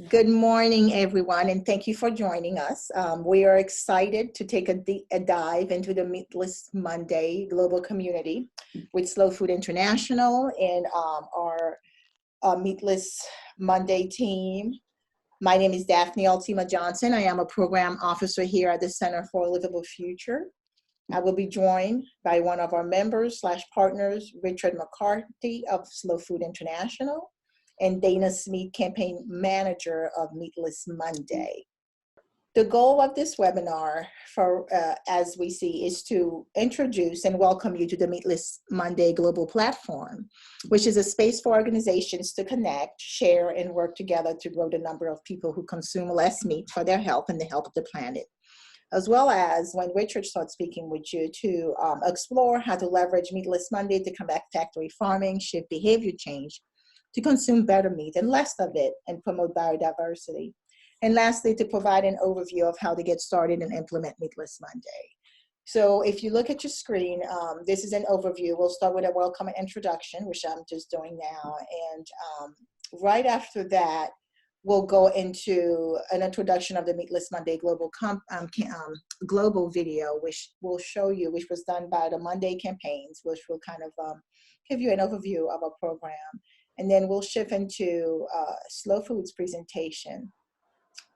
Good morning, everyone, and thank you for joining us. We are excited to take a dive into the Meatless Monday Global community with Slow Food International and our Meatless Monday team. My name is Daphne Altima Johnson. I am a program officer here at the Center for a Livable Future. I will be joined by one of our members / partners, Richard McCarthy of Slow Food International, and Dana Smith, campaign manager of Meatless Monday. The goal of this webinar, as we see, is to introduce and welcome you to the Meatless Monday Global platform, which is a space for organizations to connect, share, and work together to grow the number of people who consume less meat for their health and the health of the planet. As well as, when Richard starts speaking with you, to explore how to leverage Meatless Monday to combat factory farming, shift behavior change, to consume better meat and less of it, and promote biodiversity. And lastly, to provide an overview of how to get started and implement Meatless Monday. So if you look at your screen, this is an overview. We'll start with a welcome and introduction, which I'm just doing now. And right after that, we'll go into an introduction of the Meatless Monday Global global video, which will show you, which was done by the Monday campaigns, which will kind of give you an overview of our program. And then we'll shift into Slow Food's presentation.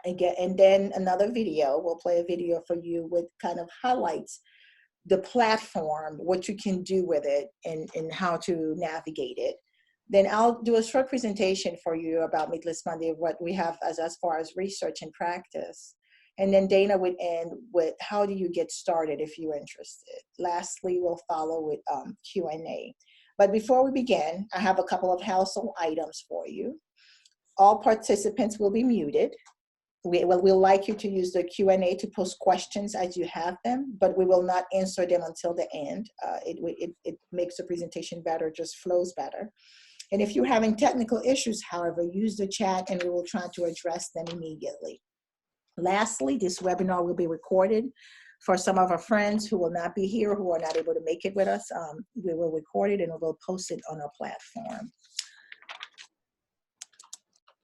Again, and then another video, we'll play a video for you with kind of highlights the platform, what you can do with it, and how to navigate it. Then I'll do a short presentation for you about Meatless Monday, what we have as far as research and practice. And then Dana would end with how do you get started if you're interested. Lastly, we'll follow with Q&A. But before we begin, I have a couple of household items for you. All participants will be muted. We'll like you to use the Q&A to post questions as you have them, but we will not answer them until the end. It makes the presentation better, just flows better. And if you're having technical issues, however, use the chat and we will try to address them immediately. Lastly, this webinar will be recorded. For some of our friends who will not be here, who are not able to make it with us, we will record it and we will post it on our platform.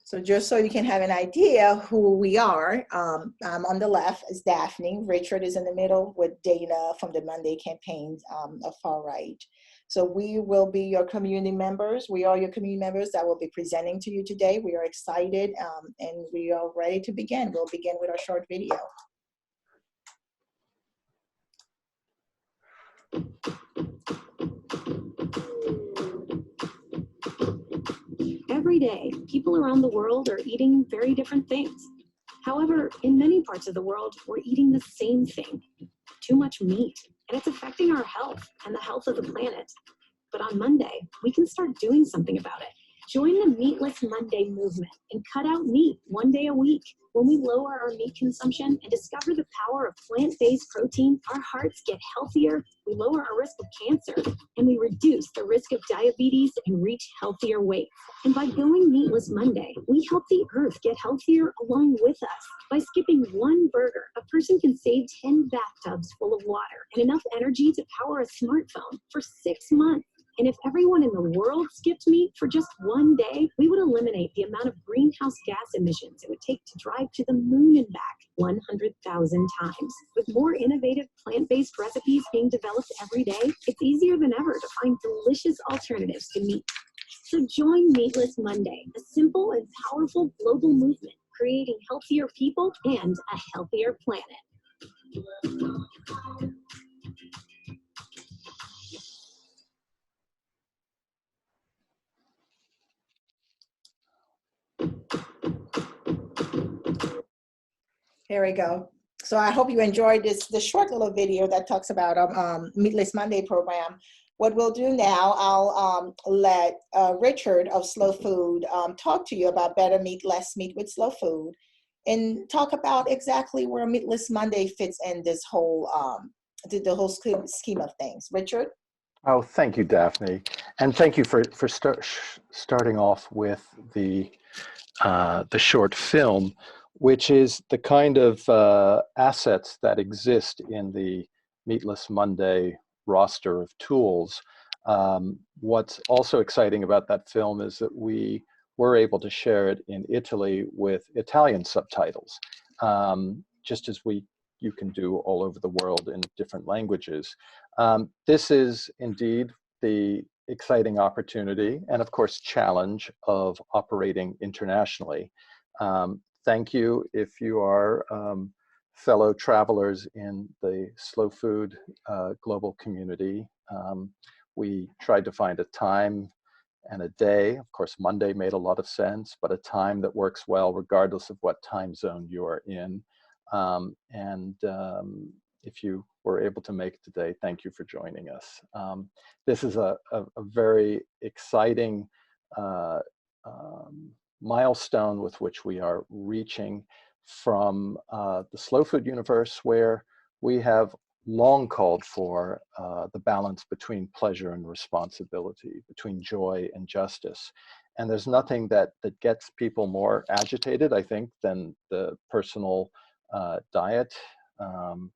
So just so you can have an idea who we are, I'm on the left is Daphne. Richard is in the middle with Dana from the Monday campaigns, far right. So we will be your community members. We are your community members that will be presenting to you today. We are excited and we are ready to begin. We'll begin with our short video. Every day, people around the world are eating very different things. However, in many parts of the world, we're eating the same thing, too much meat, and it's affecting our health and the health of the planet. But on Monday, we can start doing something about it. Join the Meatless Monday movement and cut out meat one day a week. When we lower our meat consumption and discover the power of plant-based protein, our hearts get healthier, we lower our risk of cancer, and we reduce the risk of diabetes and reach healthier weight. And by going Meatless Monday, we help the earth get healthier along with us. By skipping one burger, a person can save 10 bathtubs full of water and enough energy to power a smartphone for 6 months. And if everyone in the world skipped meat for just one day, we would eliminate the amount of greenhouse gas emissions it would take to drive to the moon and back 100,000 times. With more innovative plant-based recipes being developed every day, it's easier than ever to find delicious alternatives to meat. So join Meatless Monday, a simple and powerful global movement, creating healthier people and a healthier planet. Here we go. So I hope you enjoyed this short little video that talks about Meatless Monday program. What we'll do now, I'll let Richard of Slow Food talk to you about better meat, less meat with Slow Food, and talk about exactly where Meatless Monday fits in this whole the whole scheme of things. Richard? Oh, thank you, Daphne, and thank you for starting off with the short film, which is the kind of assets that exist in the Meatless Monday roster of tools. What's also exciting about that film is that we we're able to share it in Italy with Italian subtitles, just as you can do all over the world in different languages. This is indeed the exciting opportunity and, of course, challenge of operating internationally. Thank you if you are fellow travelers in the slow food global community. We tried to find a time and a day. Of course, Monday made a lot of sense, but a time that works well regardless of what time zone you are in. If you were able to make it today, thank you for joining us. This is a very exciting milestone with which we are reaching from the slow food universe, where we have long called for the balance between pleasure and responsibility, between joy and justice. And there's nothing that gets people more agitated, I think, than the personal diet.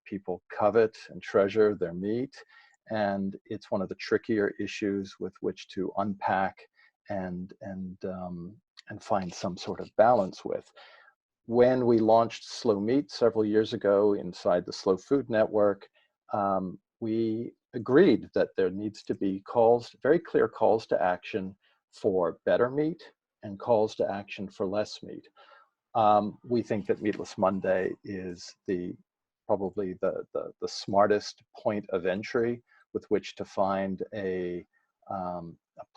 People covet and treasure their meat, and it's one of the trickier issues with which to unpack and find some sort of balance with. When we launched Slow Meat several years ago inside the Slow Food Network, we agreed that there needs to be very clear calls to action for better meat and calls to action for less meat. We think that Meatless Monday is probably the smartest point of entry with which to find a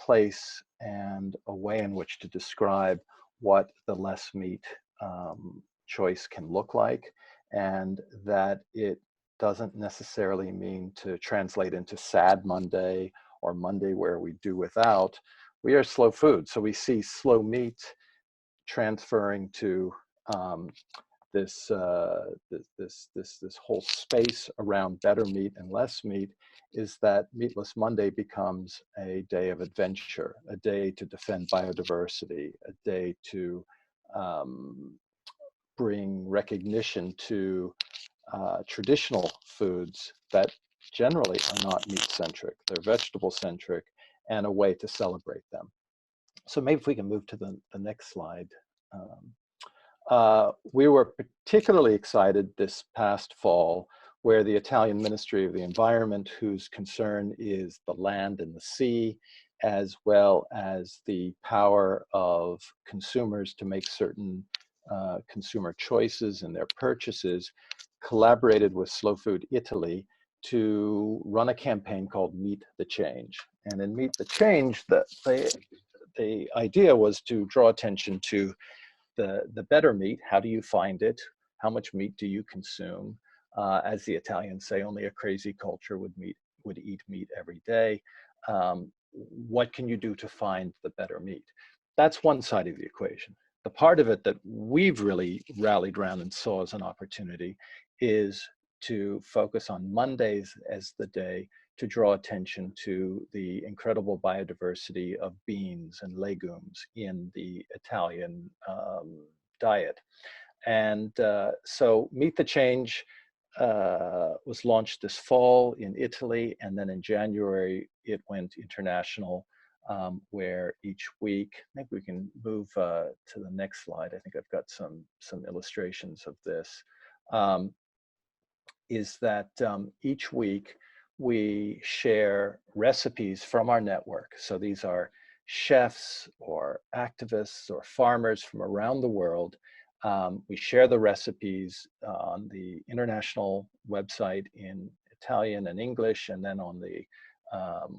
place and a way in which to describe what the less meat choice can look like, and that it doesn't necessarily mean to translate into sad Monday or Monday where we do without. We are slow food, so we see slow meat transferring to this whole space around better meat and less meat, is that Meatless Monday becomes a day of adventure, a day to defend biodiversity, a day to bring recognition to traditional foods that generally are not meat-centric. They're vegetable-centric, and a way to celebrate them. So maybe if we can move to the next slide. We were particularly excited this past fall, where the Italian Ministry of the Environment, whose concern is the land and the sea, as well as the power of consumers to make certain consumer choices in their purchases, collaborated with Slow Food Italy to run a campaign called Meet the Change. And in Meet the Change, the idea was to draw attention to the better meat. How do you find it? How much meat do you consume? As the Italians say, only a crazy culture would eat meat every day. What can you do to find the better meat? That's one side of the equation. The part of it that we've really rallied around and saw as an opportunity is to focus on Mondays as the day to draw attention to the incredible biodiversity of beans and legumes in the Italian diet. And so Meet the Change was launched this fall in Italy, and then in January it went international, where each week, maybe we can move to the next slide. I think I've got some illustrations of this. Is that each week we share recipes from our network. So these are chefs or activists or farmers from around the world. We share the recipes on the international website in Italian and English, and then on the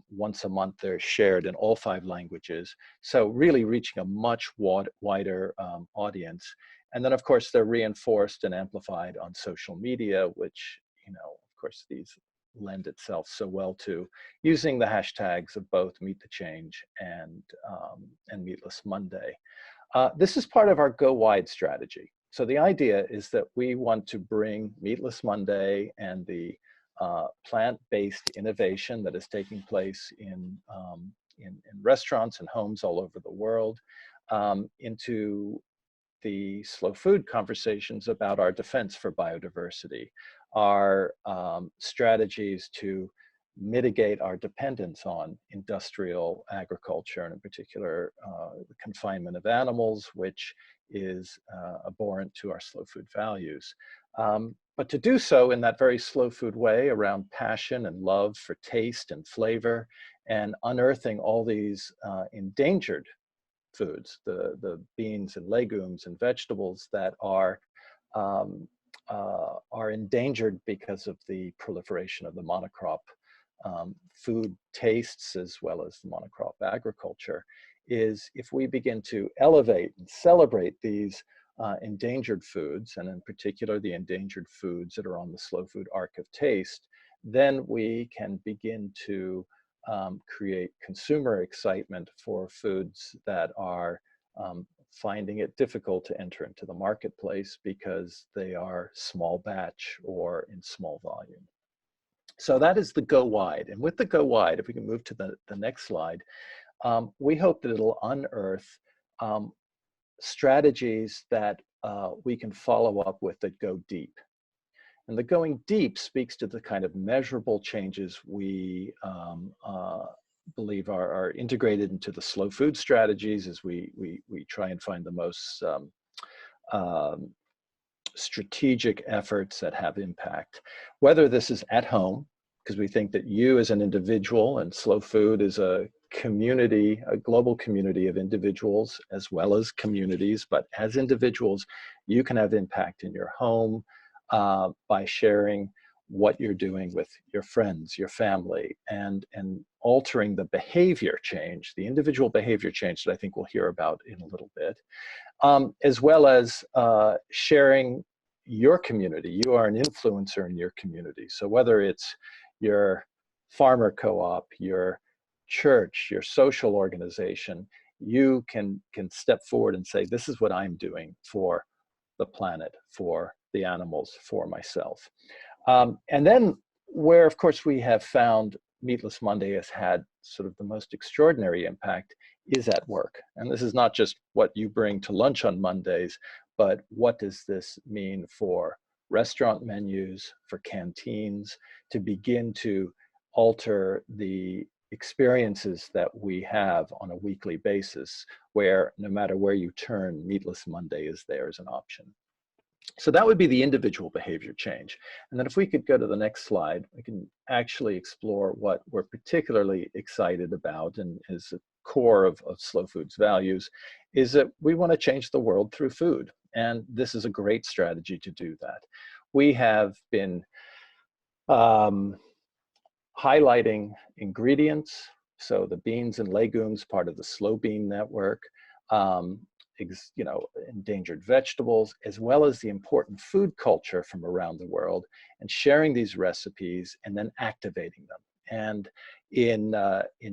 once a month they're shared in all 5 languages. So really reaching a much wider audience. And then, of course, they're reinforced and amplified on social media, which, of course, these lend itself so well to using the hashtags of both Meet the Change and Meatless Monday. This is part of our Go Wide strategy. So the idea is that we want to bring Meatless Monday and the plant-based innovation that is taking place in restaurants and homes all over the world into the slow food conversations about our defense for biodiversity, our strategies to mitigate our dependence on industrial agriculture, and in particular, the confinement of animals, which is abhorrent to our slow food values. But to do so in that very slow food way around passion and love for taste and flavor, and unearthing all these endangered foods, the beans and legumes and vegetables that are endangered because of the proliferation of the monocrop food tastes, as well as the monocrop agriculture, is if we begin to elevate and celebrate these endangered foods, and in particular the endangered foods that are on the slow food arc of taste, then we can begin to create consumer excitement for foods that are finding it difficult to enter into the marketplace because they are small batch or in small volume. So that is the go wide. And with the go wide, if we can move to the next slide, we hope that it'll unearth strategies that we can follow up with that go deep. And the going deep speaks to the kind of measurable changes we believe are integrated into the slow food strategies as we try and find the most strategic efforts that have impact. Whether this is at home, because we think that you as an individual, and slow food is a community, a global community of individuals as well as communities, but as individuals, you can have impact in your home by sharing what you're doing with your friends, your family, and altering the behavior change, the individual behavior change that I think we'll hear about in a little bit, as well as sharing your community. You are an influencer in your community. So whether it's your farmer co-op, your church, your social organization, you can step forward and say, this is what I'm doing for the planet, for the animals, for myself. And then where, of course, we have found Meatless Monday has had sort of the most extraordinary impact is at work. And this is not just what you bring to lunch on Mondays, but what does this mean for restaurant menus, for canteens, to begin to alter the experiences that we have on a weekly basis, where no matter where you turn, Meatless Monday is there as an option. So that would be the individual behavior change. And then if we could go to the next slide, we can actually explore what we're particularly excited about and is the core of Slow Food's values, is that we want to change the world through food. And this is a great strategy to do that. We have been highlighting ingredients, so the beans and legumes, part of the Slow Bean Network, endangered vegetables, as well as the important food culture from around the world, and sharing these recipes and then activating them. And in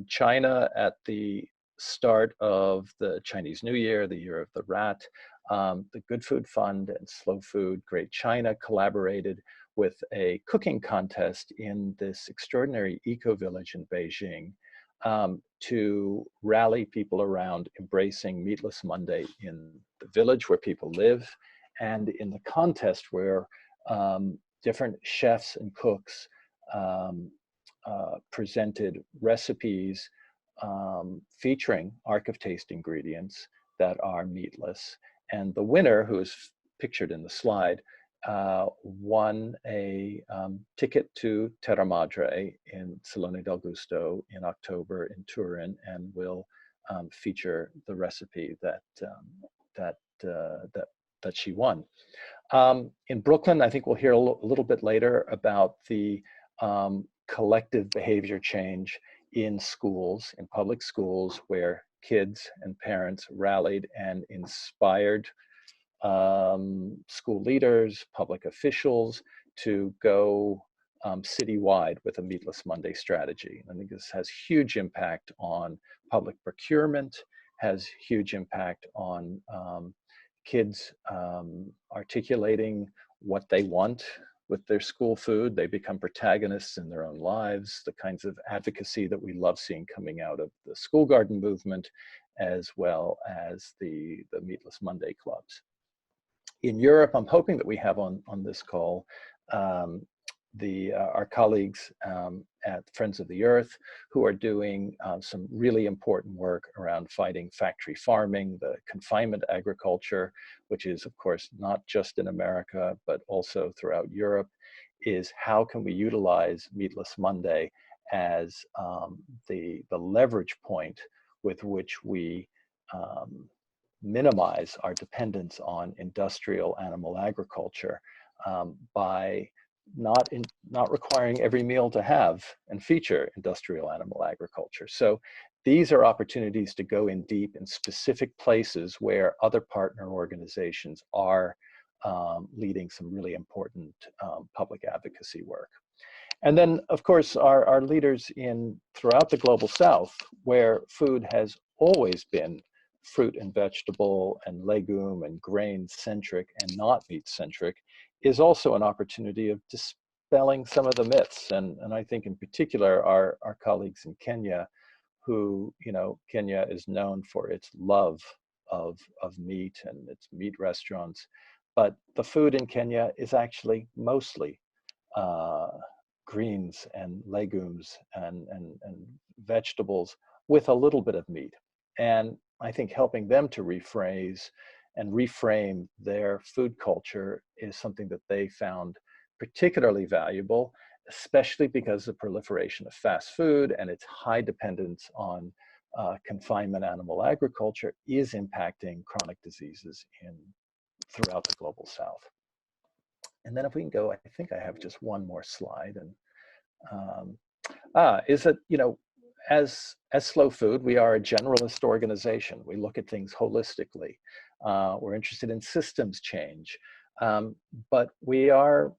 China, at the start of the Chinese New Year, the Year of the Rat, the Good Food Fund and Slow Food Great China collaborated with a cooking contest in this extraordinary eco-village in Beijing, to rally people around embracing Meatless Monday in the village where people live, and in the contest where different chefs and cooks presented recipes featuring Arc of Taste ingredients that are meatless. And the winner, who is pictured in the slide, won a ticket to Terra Madre in Salone del Gusto in October in Turin, and will feature the recipe that she won. In Brooklyn, I think we'll hear a little bit later about the collective behavior change in schools, in public schools, where kids and parents rallied and inspired school leaders, public officials to go citywide with a Meatless Monday strategy. I think this has huge impact on public procurement, has huge impact on kids articulating what they want with their school food. They become protagonists in their own lives, the kinds of advocacy that we love seeing coming out of the school garden movement, as well as the Meatless Monday clubs. In Europe, I'm hoping that we have on this call our colleagues at Friends of the Earth, who are doing some really important work around fighting factory farming, the confinement agriculture, which is, of course, not just in America, but also throughout Europe, is how can we utilize Meatless Monday as the leverage point with which we minimize our dependence on industrial animal agriculture by not requiring every meal to have and feature industrial animal agriculture. So these are opportunities to go in deep in specific places where other partner organizations are leading some really important public advocacy work. And then, of course, our leaders throughout the Global South, where food has always been fruit and vegetable and legume and grain centric and not meat centric, is also an opportunity of dispelling some of the myths. And I think in particular our colleagues in Kenya, who, Kenya is known for its love of meat and its meat restaurants, but the food in Kenya is actually mostly greens and legumes and vegetables with a little bit of meat. And I think helping them to rephrase and reframe their food culture is something that they found particularly valuable, especially because the proliferation of fast food and its high dependence on confinement animal agriculture is impacting chronic diseases throughout the Global South. And then if we can go, I think I have just one more slide. And is that, as Slow Food, we are a generalist organization. We look at things holistically. We're interested in systems change, but we are,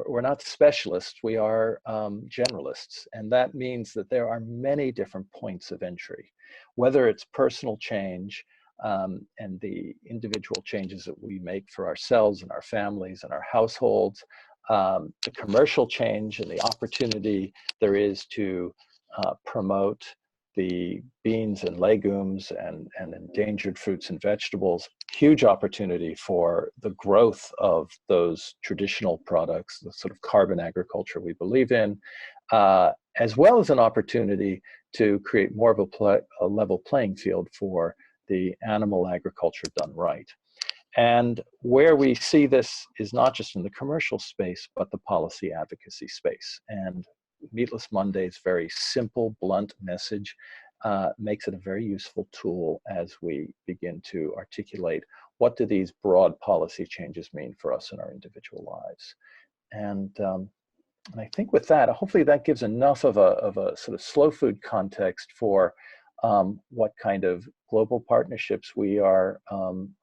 we're not specialists. We are generalists, and that means that there are many different points of entry, whether it's personal change and the individual changes that we make for ourselves and our families and our households, the commercial change and the opportunity there is to promote the beans and legumes and endangered fruits and vegetables, huge opportunity for the growth of those traditional products, the sort of carbon agriculture we believe in, as well as an opportunity to create more of a level playing field for the animal agriculture done right. And where we see this is not just in the commercial space, but the policy advocacy space. And Meatless Monday's very simple, blunt message makes it a very useful tool as we begin to articulate what do these broad policy changes mean for us in our individual lives. And I think with that, hopefully that gives enough of a sort of slow food context for what kind of global partnerships we are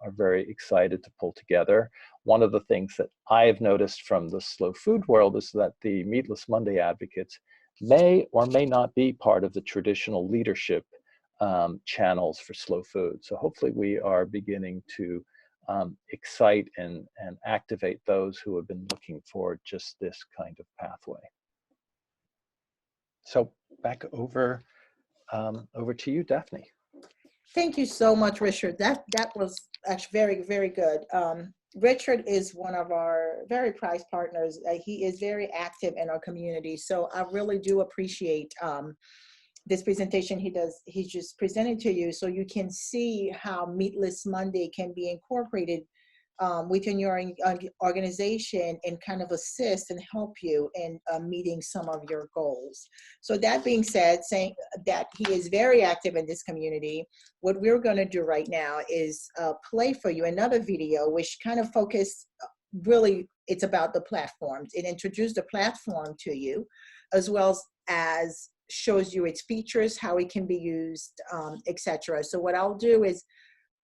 very excited to pull together. One of the things that I've noticed from the slow food world is that the Meatless Monday advocates may or may not be part of the traditional leadership channels for slow food. So hopefully we are beginning to excite and activate those who have been looking for just this kind of pathway. So back over to you, Daphne. Thank you so much, Richard. That was actually very, very good. Richard is one of our very prized partners. He is very active in our community. So I really do appreciate this presentation he just presented to you, so you can see how Meatless Monday can be incorporated within your organization and kind of assist and help you in meeting some of your goals. So that being said, saying that he is very active in this community, what we're going to do right now is play for you another video which kind of really, it's about the platforms. It introduced the platform to you, as well as shows you its features, how it can be used, etc. So what I'll do is,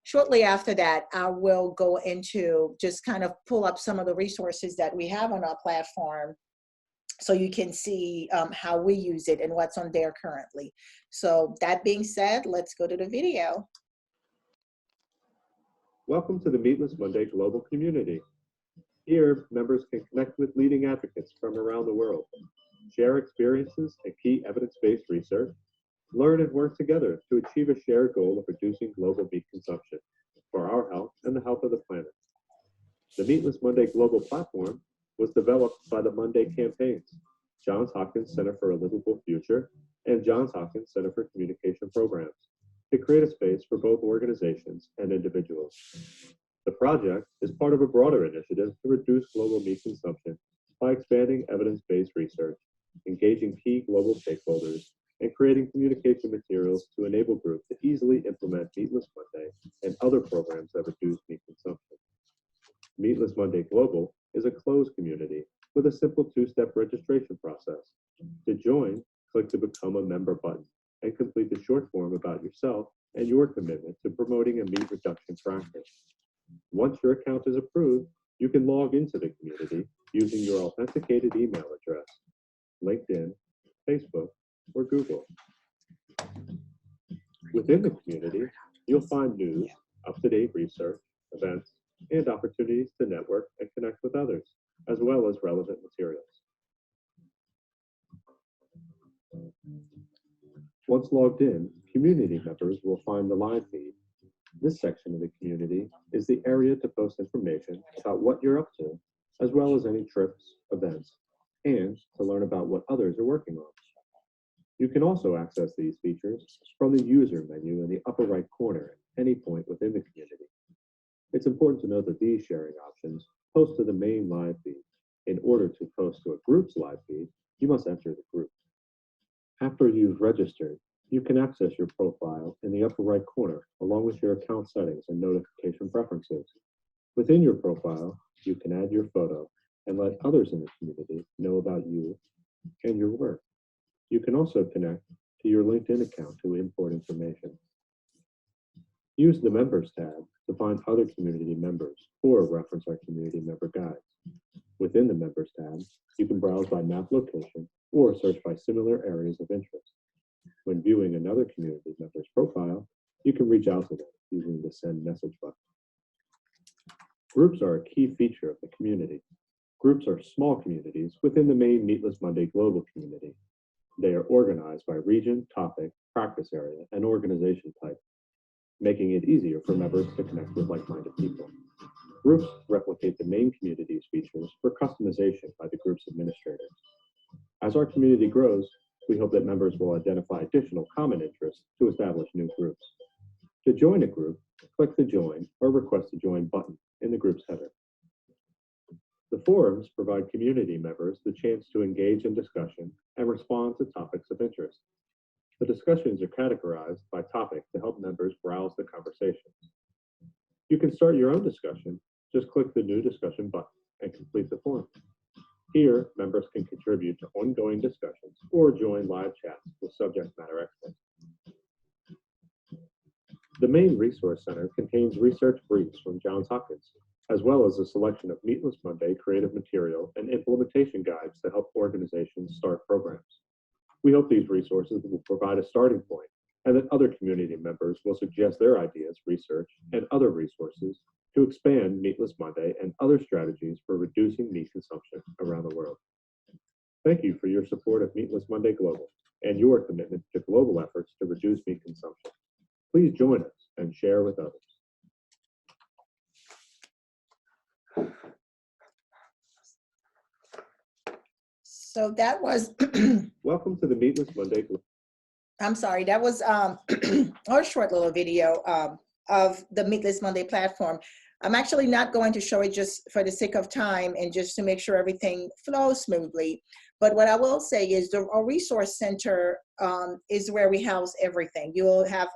shortly after that, I will go into just kind of pull up some of the resources that we have on our platform so you can see how we use it and what's on there currently. So that being said, let's go to the video. Welcome to the Meatless Monday Global community. Here, members can connect with leading advocates from around the world, share experiences and key evidence-based research, learn and work together to achieve a shared goal of reducing global meat consumption for our health and the health of the planet. The Meatless Monday Global platform was developed by the Monday campaigns, Johns Hopkins Center for a Livable Future and Johns Hopkins Center for Communication Programs, to create a space for both organizations and individuals. The project is part of a broader initiative to reduce global meat consumption by expanding evidence-based research, engaging key global stakeholders, and creating communication materials to enable groups to easily implement Meatless Monday and other programs that reduce meat consumption. Meatless Monday Global is a closed community with a simple two-step registration process. To join, click the Become a Member button and complete the short form about yourself and your commitment to promoting a meat reduction practice. Once your account is approved, you can log into the community using your authenticated email address, LinkedIn, Facebook, or Google. Within the community, you'll find news, up-to-date research, events, and opportunities to network and connect with others, as well as relevant materials. Once logged in, community members will find the live feed. This section of the community is the area to post information about what you're up to, as well as any trips, events, and to learn about what others are working on. You can also access these features from the user menu in the upper right corner at any point within the community. It's important to note that these sharing options post to the main live feed. In order to post to a group's live feed, you must enter the group. After you've registered, you can access your profile in the upper right corner, along with your account settings and notification preferences. Within your profile, you can add your photo and let others in the community know about you and your work. You can also connect to your LinkedIn account to import information. Use the Members tab to find other community members or reference our community member guides. Within the Members tab, you can browse by map location or search by similar areas of interest. When viewing another community member's profile, you can reach out to them using the Send Message button. Groups are a key feature of the community. Groups are small communities within the main Meatless Monday Global community. They are organized by region, topic, practice area, and organization type, making it easier for members to connect with like-minded people. Groups replicate the main community's features for customization by the group's administrators. As our community grows, we hope that members will identify additional common interests to establish new groups. To join a group, click the Join or Request to Join button in the group's header. The forums provide community members the chance to engage in discussion and respond to topics of interest. The discussions are categorized by topic to help members browse the conversation. You can start your own discussion. Just click the New Discussion button and complete the form. Here, members can contribute to ongoing discussions or join live chats with subject matter experts. The main Resource Center contains research briefs from Johns Hopkins, as well as a selection of Meatless Monday creative material and implementation guides to help organizations start programs. We hope these resources will provide a starting point and that other community members will suggest their ideas, research, and other resources to expand Meatless Monday and other strategies for reducing meat consumption around the world. Thank you for your support of Meatless Monday Global and your commitment to global efforts to reduce meat consumption. Please join us and share with others. So that was, Welcome to the Meatless Monday Global. I'm sorry, that was our short little video of the Meatless Monday platform. I'm actually not going to show it just for the sake of time and just to make sure everything flows smoothly. But what I will say is our resource center is where we house everything. You'll have,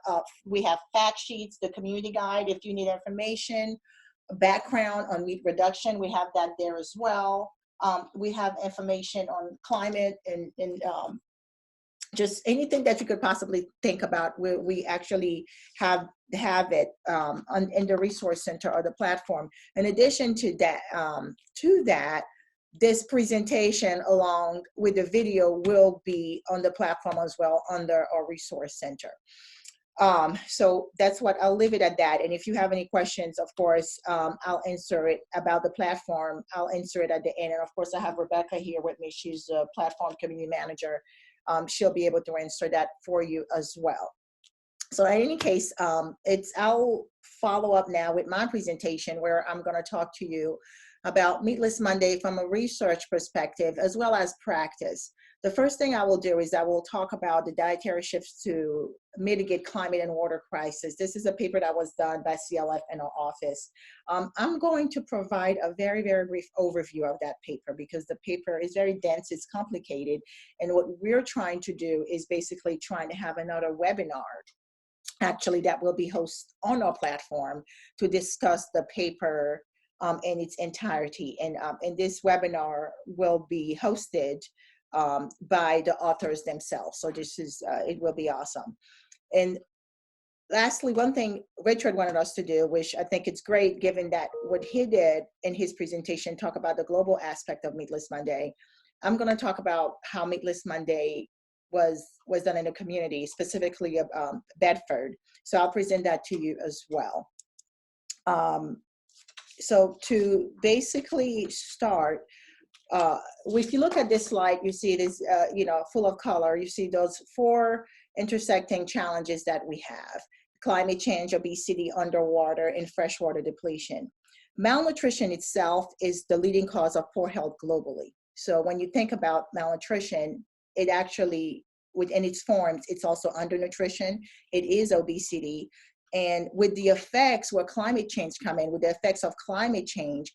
we have fact sheets, the community guide if you need information, background on meat reduction, we have that there as well. We have information on climate and just anything that you could possibly think about. We actually have it in the resource center or the platform. In addition to that, this presentation along with the video will be on the platform as well under our resource center. So that's what I'll leave it at that. And if you have any questions, of course, I'll answer it about the platform. I'll answer it at the end. And of course, I have Rebecca here with me. She's the platform community manager. She'll be able to answer that for you as well. So in any case, I'll follow up now with my presentation where I'm going to talk to you about Meatless Monday from a research perspective as well as practice. The first thing I will do is I will talk about the dietary shifts to mitigate climate and water crisis. This is a paper that was done by CLF in our office. I'm going to provide a very, very brief overview of that paper because the paper is very dense, it's complicated. And what we're trying to do is basically trying to have another webinar actually that will be hosted on our platform to discuss the paper in its entirety. And this webinar will be hosted by the authors themselves. So this is, it will be awesome. And lastly, one thing Richard wanted us to do, which I think it's great given that what he did in his presentation, talk about the global aspect of Meatless Monday. I'm gonna talk about how Meatless Monday was done in the community, specifically of Bedford. So I'll present that to you as well. So to basically start, if you look at this slide, you see it is, you know, full of color. You see those 4 intersecting challenges that we have: climate change, obesity, underwater, and freshwater depletion. Malnutrition itself is the leading cause of poor health globally. So when you think about malnutrition, it actually, within its forms, it's also undernutrition, it is obesity. And with the effects where climate change come in, with the effects of climate change,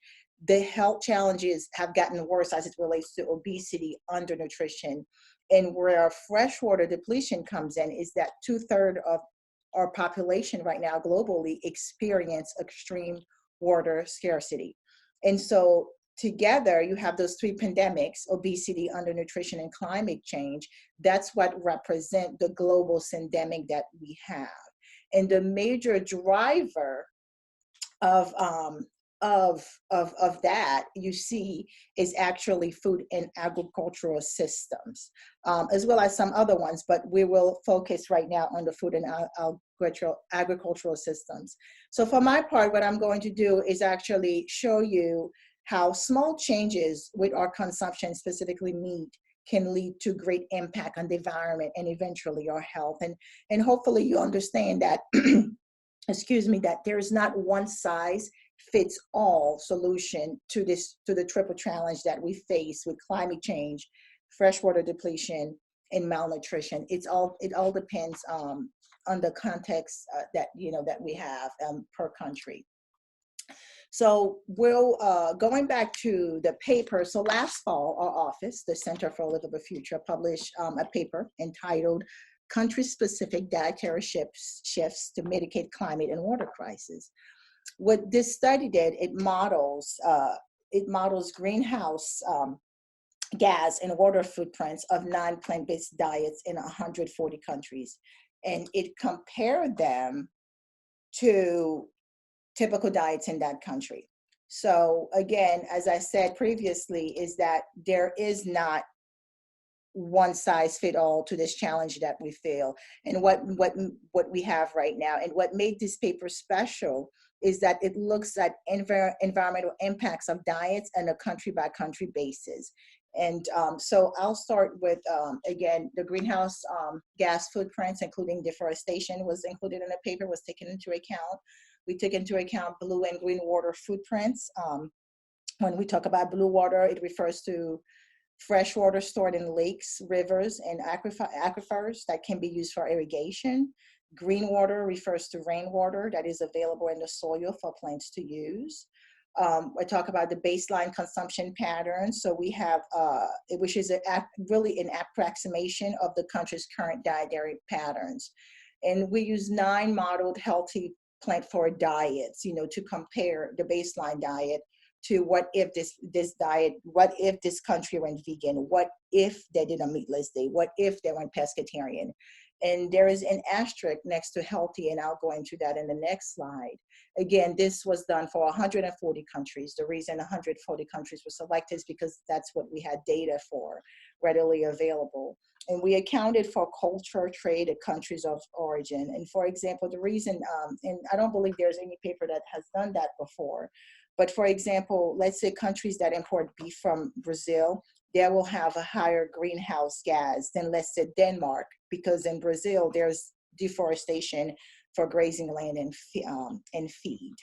the health challenges have gotten worse as it relates to obesity, undernutrition. And where freshwater depletion comes in is that 2/3 of our population right now globally experience extreme water scarcity. And so together you have those 3 pandemics: obesity, undernutrition, and climate change. That's what represent the global syndemic that we have. And the major driver of that you see is actually food and agricultural systems, as well as some other ones, but we will focus right now on the food and agricultural systems. So for my part, what I'm going to do is actually show you how small changes with our consumption, specifically meat, can lead to great impact on the environment and eventually our health. And hopefully you understand that excuse me, that there is not one size fits all solution to the triple challenge that we face with climate change, freshwater depletion, and malnutrition. It all depends on the context that we have per country. So we'll going back to the paper. So last fall, our office, the Center for a Livable Future, published a paper entitled "Country-Specific Dietary Shifts to Mitigate Climate and Water Crisis." What this study did, it models greenhouse gas and water footprints of non-plant-based diets in 140 countries, and it compared them to typical diets in that country. So again, as I said previously, is that there is not one size fit all to this challenge that we feel and what we have right now. And what made this paper special is that it looks at environmental impacts of diets on a country by country basis. And so I'll start with, again, the greenhouse gas footprints, including deforestation, was included in the paper, was taken into account. We took into account blue and green water footprints. When we talk about blue water, it refers to fresh water stored in lakes, rivers, and aquifers that can be used for irrigation. Green water refers to rainwater that is available in the soil for plants to use. I talk about the baseline consumption patterns. So we have, which is really an approximation of the country's current dietary patterns. And we use 9 modeled healthy plant-forward diets, to compare the baseline diet to what if this country went vegan, what if they did a meatless day, what if they went pescatarian. And there is an asterisk next to healthy, and I'll go into that in the next slide. Again, this was done for 140 countries. The reason 140 countries were selected is because that's what we had data for, readily available. And we accounted for culture, trade, and countries of origin. And for example, the reason, and I don't believe there's any paper that has done that before, but for example, let's say countries that import beef from Brazil, they will have a higher greenhouse gas than, let's say, Denmark, because in Brazil, there's deforestation for grazing land and feed.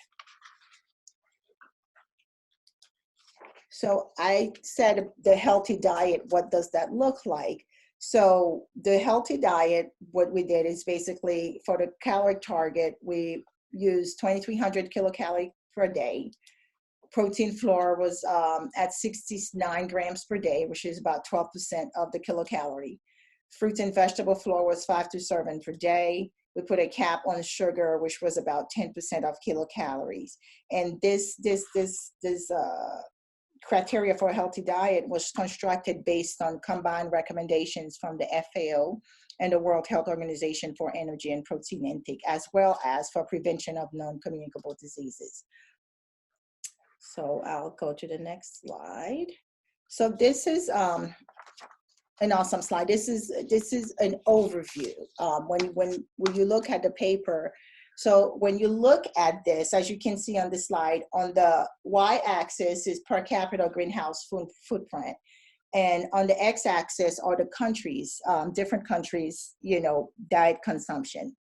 So I said the healthy diet, what does that look like? So the healthy diet, what we did is basically for the calorie target, we used 2,300 kilocalories per day. Protein flour was at 69 grams per day, which is about 12% of the kilocalorie. Fruits and vegetable flour was 5 to 7 per day. We put a cap on sugar, which was about 10% of kilocalories. And this criteria for a healthy diet was constructed based on combined recommendations from the FAO and the World Health Organization for energy and protein intake, as well as for prevention of non-communicable diseases. So I'll go to the next slide. So this is an awesome slide. This is an overview. When you look at the paper, so when you look at this, as you can see on the slide, on the y-axis is per capita greenhouse footprint, and on the x-axis are the countries, different countries, diet consumption.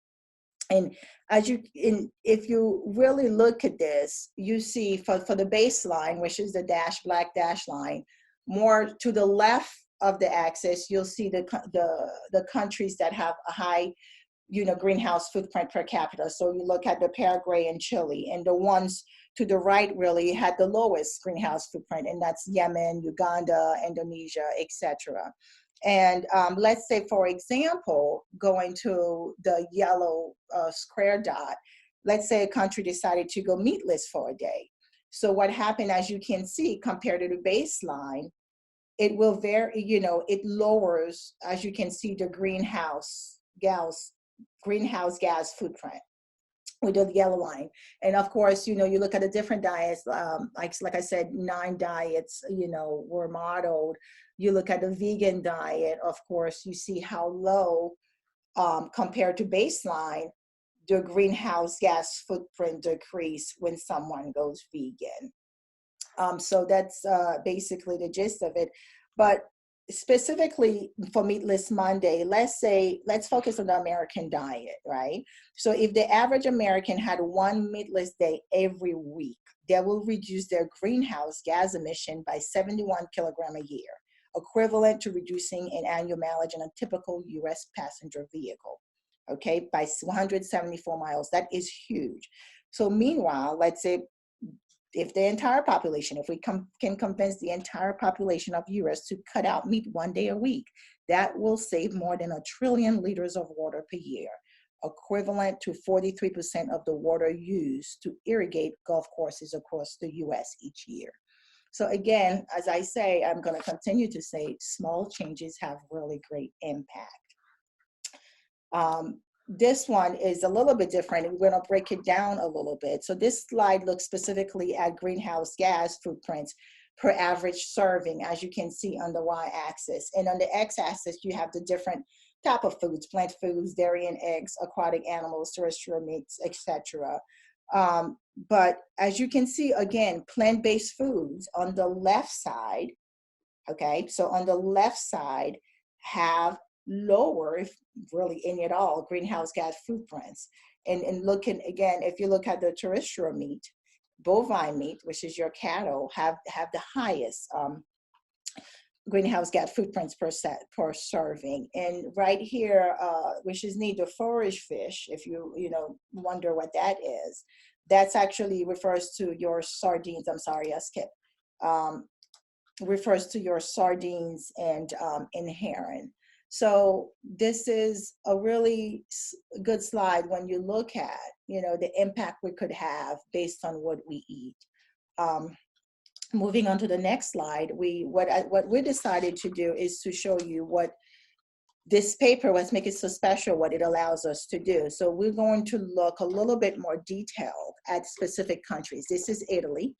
And if you really look at this, you see for the baseline, which is the black dash line, more to the left of the axis, you'll see the countries that have a high greenhouse footprint per capita. So you look at the Paraguay and Chile, and the ones to the right really had the lowest greenhouse footprint, and that's Yemen, Uganda, Indonesia, etc. And let's say, for example, going to the yellow square dot, let's say a country decided to go meatless for a day. So what happened, as you can see, compared to the baseline, it will vary, it lowers, as you can see, the greenhouse gas footprint with the yellow line. And of course, you look at the different diets, like I said, 9 diets, were modeled. You look at the vegan diet, of course, you see how low compared to baseline, the greenhouse gas footprint decrease when someone goes vegan. So that's basically the gist of it. But specifically for Meatless Monday, let's focus on the American diet, right? So if the average American had one meatless day every week, they will reduce their greenhouse gas emission by 71 kilogram a year, equivalent to reducing an annual mileage in a typical US passenger vehicle, okay, by 174 miles. That is huge. So meanwhile, let's say if the entire population, if we can convince the entire population of US to cut out meat one day a week, that will save more than 1 trillion liters of water per year, equivalent to 43% of the water used to irrigate golf courses across the US each year. So again, as I say, I'm going to continue to say, small changes have really great impact. This one is a little bit different, and we're going to break it down a little bit. So this slide looks specifically at greenhouse gas footprints per average serving, as you can see on the y-axis. And on the x-axis, you have the different type of foods: plant foods, dairy and eggs, aquatic animals, terrestrial meats, etc. But as you can see, again, plant-based foods on the left side, okay, so on the left side have lower, if really any at all, greenhouse gas footprints. And looking again, if you look at the terrestrial meat, bovine meat, which is your cattle, have the highest greenhouse gas footprints per serving. And right here, which is neat, the forage fish, if you wonder what that is, that's actually refers to your sardines. I'm sorry, I skipped. Refers to your sardines and herring. So this is a really good slide when you look at, the impact we could have based on what we eat. Moving on to the next slide, what we decided to do is to show you what this paper was making so special, what it allows us to do. So we're going to look a little bit more detailed at specific countries. This is Italy.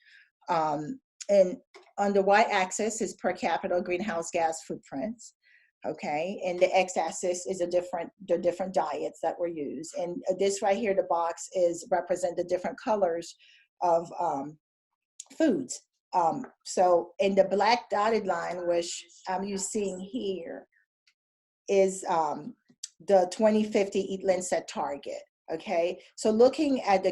And on the y-axis is per capita greenhouse gas footprints. Okay, and the x-axis is the different diets that were used. And this right here, the box represent the different colors of foods. So in the black dotted line, which you're seeing here, is the 2050 Eat Lean Set target. Okay, so looking at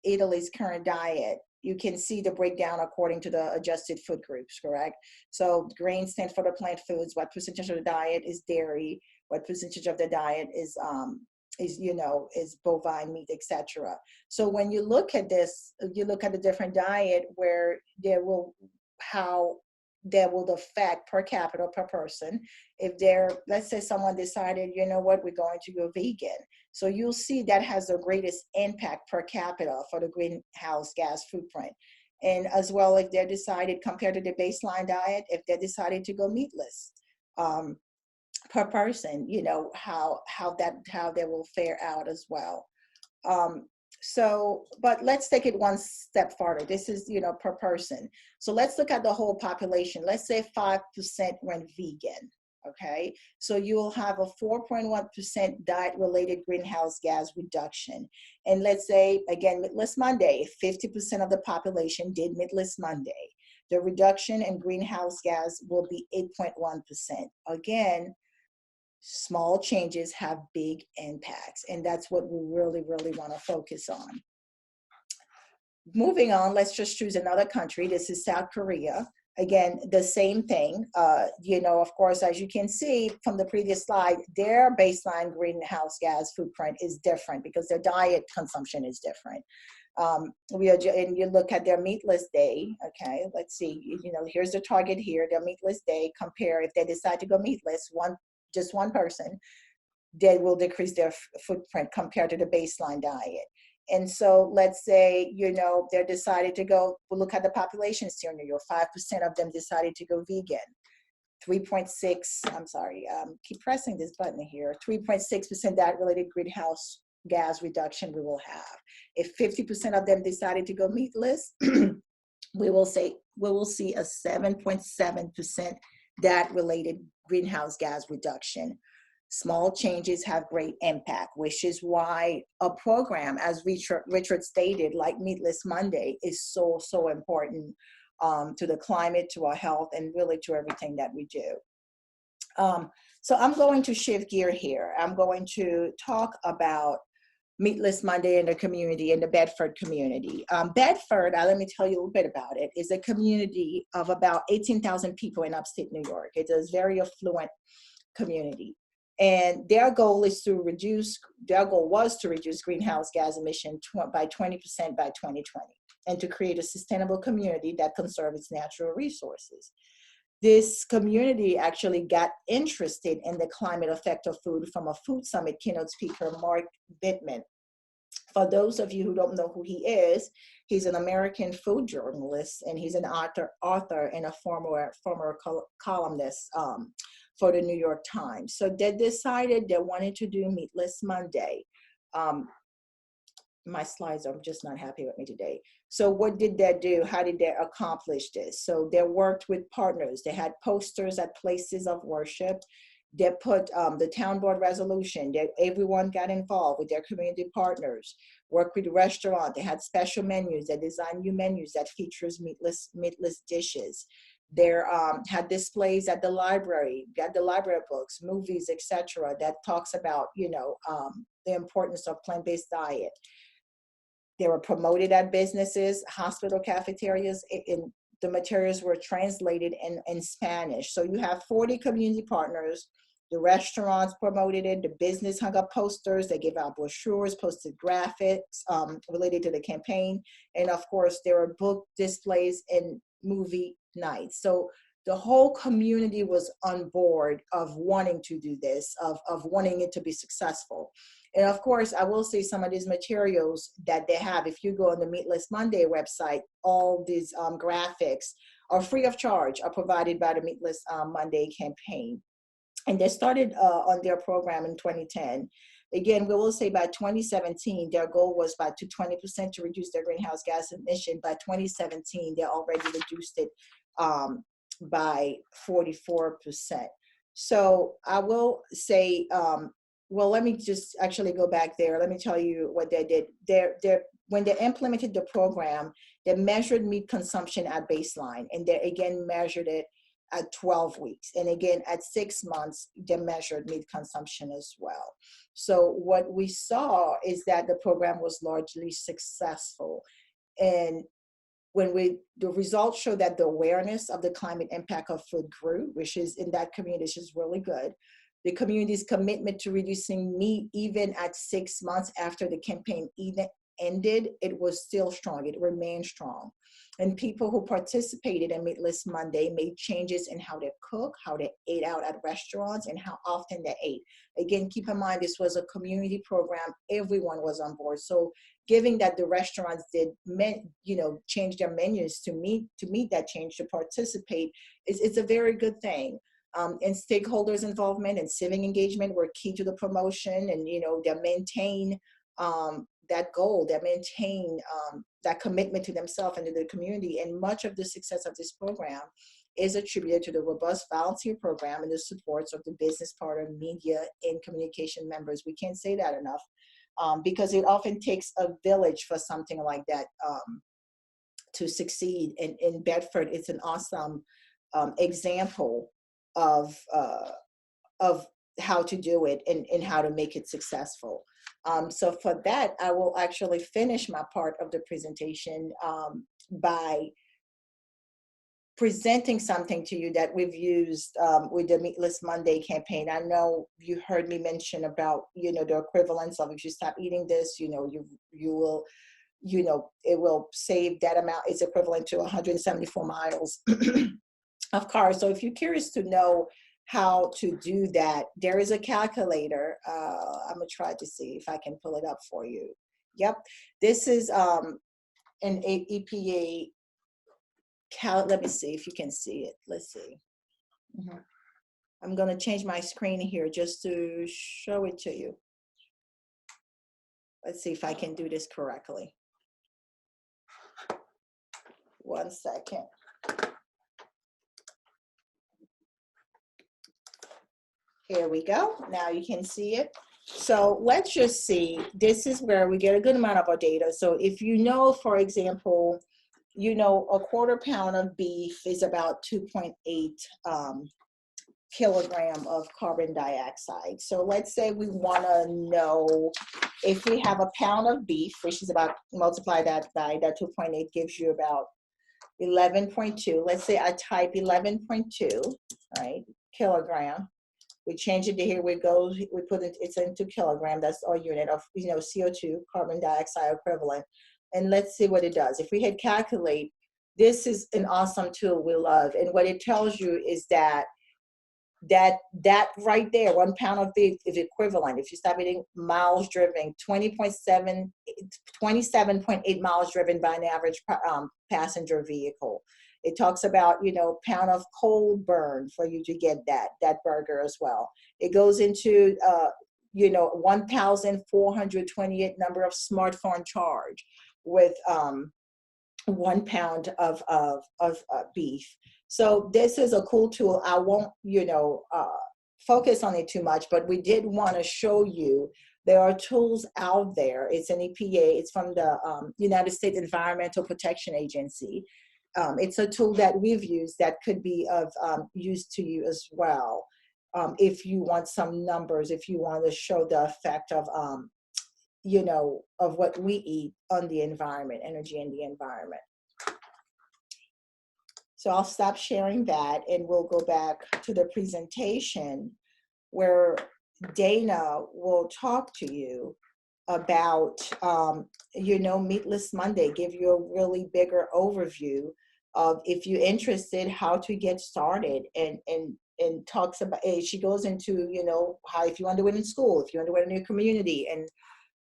Italy's current diet, you can see the breakdown according to the adjusted food groups, correct? So grains stand for the plant foods. What percentage of the diet is dairy? What percentage of the diet is bovine meat, etc. So when you look at this, you look at the different diet where how that will affect per capita per person. If let's say someone decided, you know what, we're going to go vegan. So you'll see that has the greatest impact per capita for the greenhouse gas footprint. And as well, if they decided, compared to the baseline diet, if they decided to go meatless, per person, how they will fare out as well. But let's take it one step farther. This is, per person. So let's look at the whole population. Let's say 5% went vegan. Okay, so you'll have a 4.1% diet-related greenhouse gas reduction. And let's say, again, Meatless Monday, 50% of the population did Meatless Monday. The reduction in greenhouse gas will be 8.1%. Again, small changes have big impacts, and that's what we really, really want to focus on. Moving on, let's just choose another country. This is South Korea. Again, the same thing. Of course, as you can see from the previous slide, their baseline greenhouse gas footprint is different because their diet consumption is different. And you look at their meatless day. Okay, let's see. Here's the target here. Their meatless day. Compare if they decide to go meatless, just one person, they will decrease their footprint compared to the baseline diet. And so let's say, they decided to go, we'll look at the population scenario, 5% of them decided to go vegan. 3.6, I'm sorry, keep pressing this button here, 3.6% diet-related greenhouse gas reduction we will have. If 50% of them decided to go meatless, we will see a 7.7% diet-related greenhouse gas reduction. Small changes have great impact, which is why a program, as Richard stated, like Meatless Monday, is so, so important to the climate, to our health, and really to everything that we do. So I'm going to shift gear here. I'm going to talk about Meatless Monday in the community, in the Bedford community. Bedford, let me tell you a little bit about it, is a community of about 18,000 people in upstate New York. It is a very affluent community. And their goal was to reduce greenhouse gas emission by 20% by 2020, and to create a sustainable community that conserves its natural resources. This community actually got interested in the climate effect of food from a food summit keynote speaker, Mark Bittman. For those of you who don't know who he is, he's an American food journalist, and he's an author and a former columnist for the New York Times. So they decided they wanted to do Meatless Monday. My slides are just not happy with me today. So what did they do? How did they accomplish this? So they worked with partners. They had posters at places of worship. They put the town board resolution, that everyone got involved with their community partners, worked with the restaurant. They had special menus. They designed new menus that features meatless dishes. They had displays at the library, got the library books, movies, etc. that talks about, the importance of plant-based diet. They were promoted at businesses, hospital cafeterias, and the materials were translated in Spanish. So you have 40 community partners. The restaurants promoted it. The business hung up posters. They gave out brochures, posted graphics related to the campaign. And of course, there were book displays and movie nights. So the whole community was on board of wanting to do this, of wanting it to be successful. And of course, I will say some of these materials that they have, if you go on the Meatless Monday website, all these graphics are free of charge, are provided by the Meatless Monday campaign. And they started on their program in 2010. Again, we will say by 2017, their goal was to 20% to reduce their greenhouse gas emission. By 2017, they already reduced it by 44%. So I will say, well, let me just actually go back there. Let me tell you what they did. When they implemented the program, they measured meat consumption at baseline, and they again measured it at 12 weeks. And again, at 6 months, they measured meat consumption as well. So what we saw is that the program was largely successful. And the results show that the awareness of the climate impact of food grew, which is in that community, which is really good. The community's commitment to reducing meat, even at 6 months after the campaign even ended, it was still strong. It remained strong. And people who participated in Meatless Monday made changes in how they cook, how they ate out at restaurants, and how often they ate. Again, keep in mind, this was a community program. Everyone was on board. So given that the restaurants did, change their menus to meet that change, to participate, it's a very good thing. And stakeholders' involvement and civic engagement were key to the promotion, and they maintain that goal, they maintain that commitment to themselves and to the community. And much of the success of this program is attributed to the robust volunteer program and the supports of the business partner, media, and communication members. We can't say that enough, because it often takes a village for something like that to succeed. And in Bedford, it's an awesome example of how to do it and how to make it successful. So for that, I will actually finish my part of the presentation by presenting something to you that we've used with the Meatless Monday campaign. I know you heard me mention about, the equivalence of, if you stop eating this, you will, it will save that amount. It's equivalent to 174 miles of cars. So if you're curious to know how to do that, there is a calculator. I'm gonna try to see if I can pull it up for you. Yep, this is an EPA let me see if you can see it. Let's see. I'm gonna change my screen here just to show it to you. Let's see if I can do this correctly. 1 second. Here we go. Now you can see it. So let's just see. This is where we get a good amount of our data. So if for example, a quarter pound of beef is about 2.8 kilogram of carbon dioxide. So let's say we want to know if we have a pound of beef, which is about, multiply that by that 2.8 gives you about 11.2. Let's say I type 11.2, right, kilogram. We change it to here, we put it's into kilogram, that's our unit of CO2, carbon dioxide equivalent. And let's see what it does. If we hit calculate, this is an awesome tool we love. And what it tells you is that right there, 1 pound of beef is equivalent. If you stop eating miles driven, 27.8 miles driven by an average passenger vehicle. It talks about, pound of coal burn for you to get that burger as well. It goes into, 1,428 number of smartphone charge with 1 pound of beef. So this is a cool tool. I won't, focus on it too much, but we did want to show you there are tools out there. It's an EPA. It's from the United States Environmental Protection Agency. It's a tool that we've used that could be of use to you as well. If you want some numbers, if you want to show the effect of, of what we eat on the environment, energy and the environment. So I'll stop sharing that and we'll go back to the presentation where Dana will talk to you about, Meatless Monday, give you a really bigger overview of, if you're interested, how to get started, and talks about, she goes into, how, if you want to do it in school, if you want to do it in your community and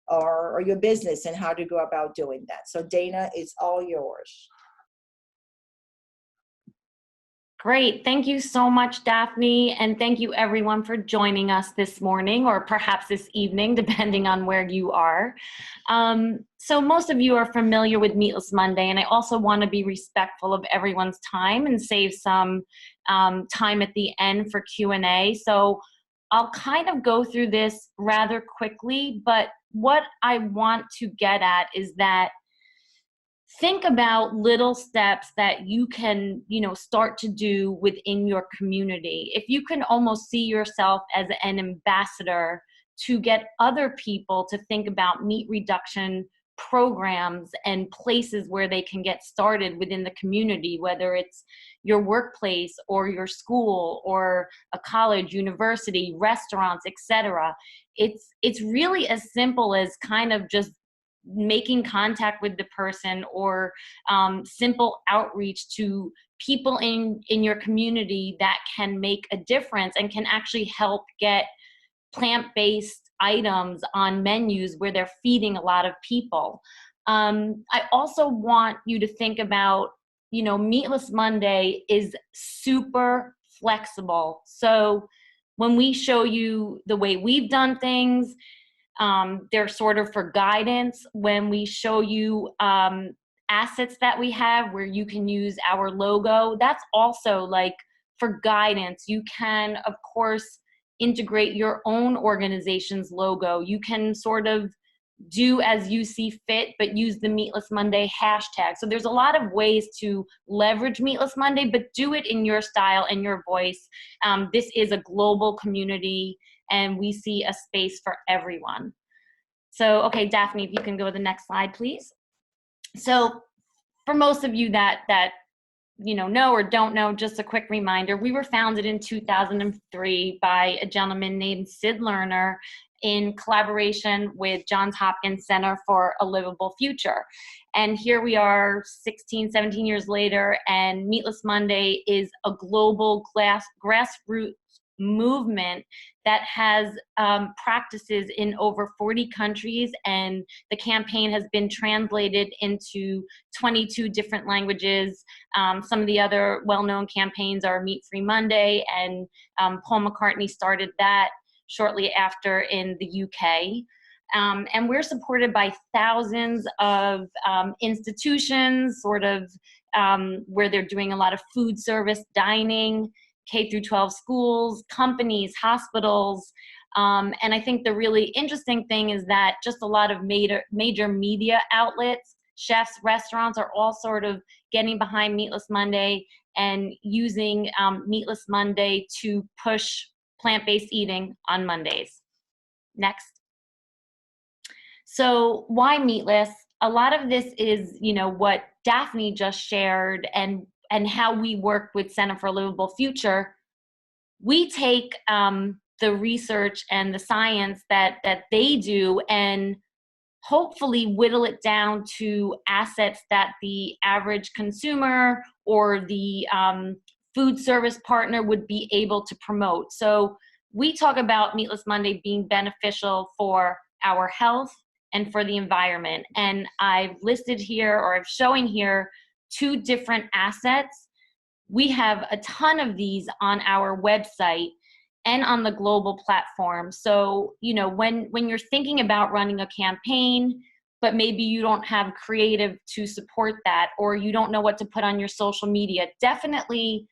or your business, and how to go about doing that. So Dana, it's all yours. Great. Thank you so much, Daphne. And thank you everyone for joining us this morning, or perhaps this evening, depending on where you are. So most of you are familiar with Meatless Monday, and I also want to be respectful of everyone's time and save some time at the end for Q&A. So I'll kind of go through this rather quickly, but what I want to get at is that think about little steps that you can, start to do within your community. If you can almost see yourself as an ambassador to get other people to think about meat reduction programs and places where they can get started within the community, whether it's your workplace or your school or a college, university, restaurants, etc. It's really as simple as kind of just making contact with the person, or simple outreach to people in your community that can make a difference and can actually help get plant-based items on menus where they're feeding a lot of people. I also want you to think about, Meatless Monday is super flexible. So when we show you the way we've done things, they're sort of for guidance. When we show you assets that we have where you can use our logo, that's also like for guidance. You can, of course, integrate your own organization's logo. You can sort of do as you see fit, but use the Meatless Monday hashtag. So there's a lot of ways to leverage Meatless Monday, but do it in your style and your voice. This is a global community, and we see a space for everyone. So, okay, Daphne, if you can go to the next slide, please. So for most of you that know or don't know, just a quick reminder, we were founded in 2003 by a gentleman named Sid Lerner in collaboration with Johns Hopkins Center for a Livable Future. And here we are 16, 17 years later, and Meatless Monday is a global grassroots movement that has practices in over 40 countries, and the campaign has been translated into 22 different languages. Some of the other well-known campaigns are Meat Free Monday, and Paul McCartney started that shortly after in the UK. And we're supported by thousands of institutions, sort of where they're doing a lot of food service, dining, K through 12 schools, companies, hospitals. And I think the really interesting thing is that just a lot of major media outlets, chefs, restaurants are all sort of getting behind Meatless Monday and using Meatless Monday to push plant-based eating on Mondays. Next. So why meatless? A lot of this is, what Daphne just shared and how we work with Center for a Livable Future. We take the research and the science that they do and hopefully whittle it down to assets that the average consumer or the food service partner would be able to promote. So we talk about Meatless Monday being beneficial for our health and for the environment. And I've listed here, or I'm showing here, 2 different assets. We have a ton of these on our website and on the global platform. So, when you're thinking about running a campaign, but maybe you don't have creative to support that, or you don't know what to put on your social media, definitely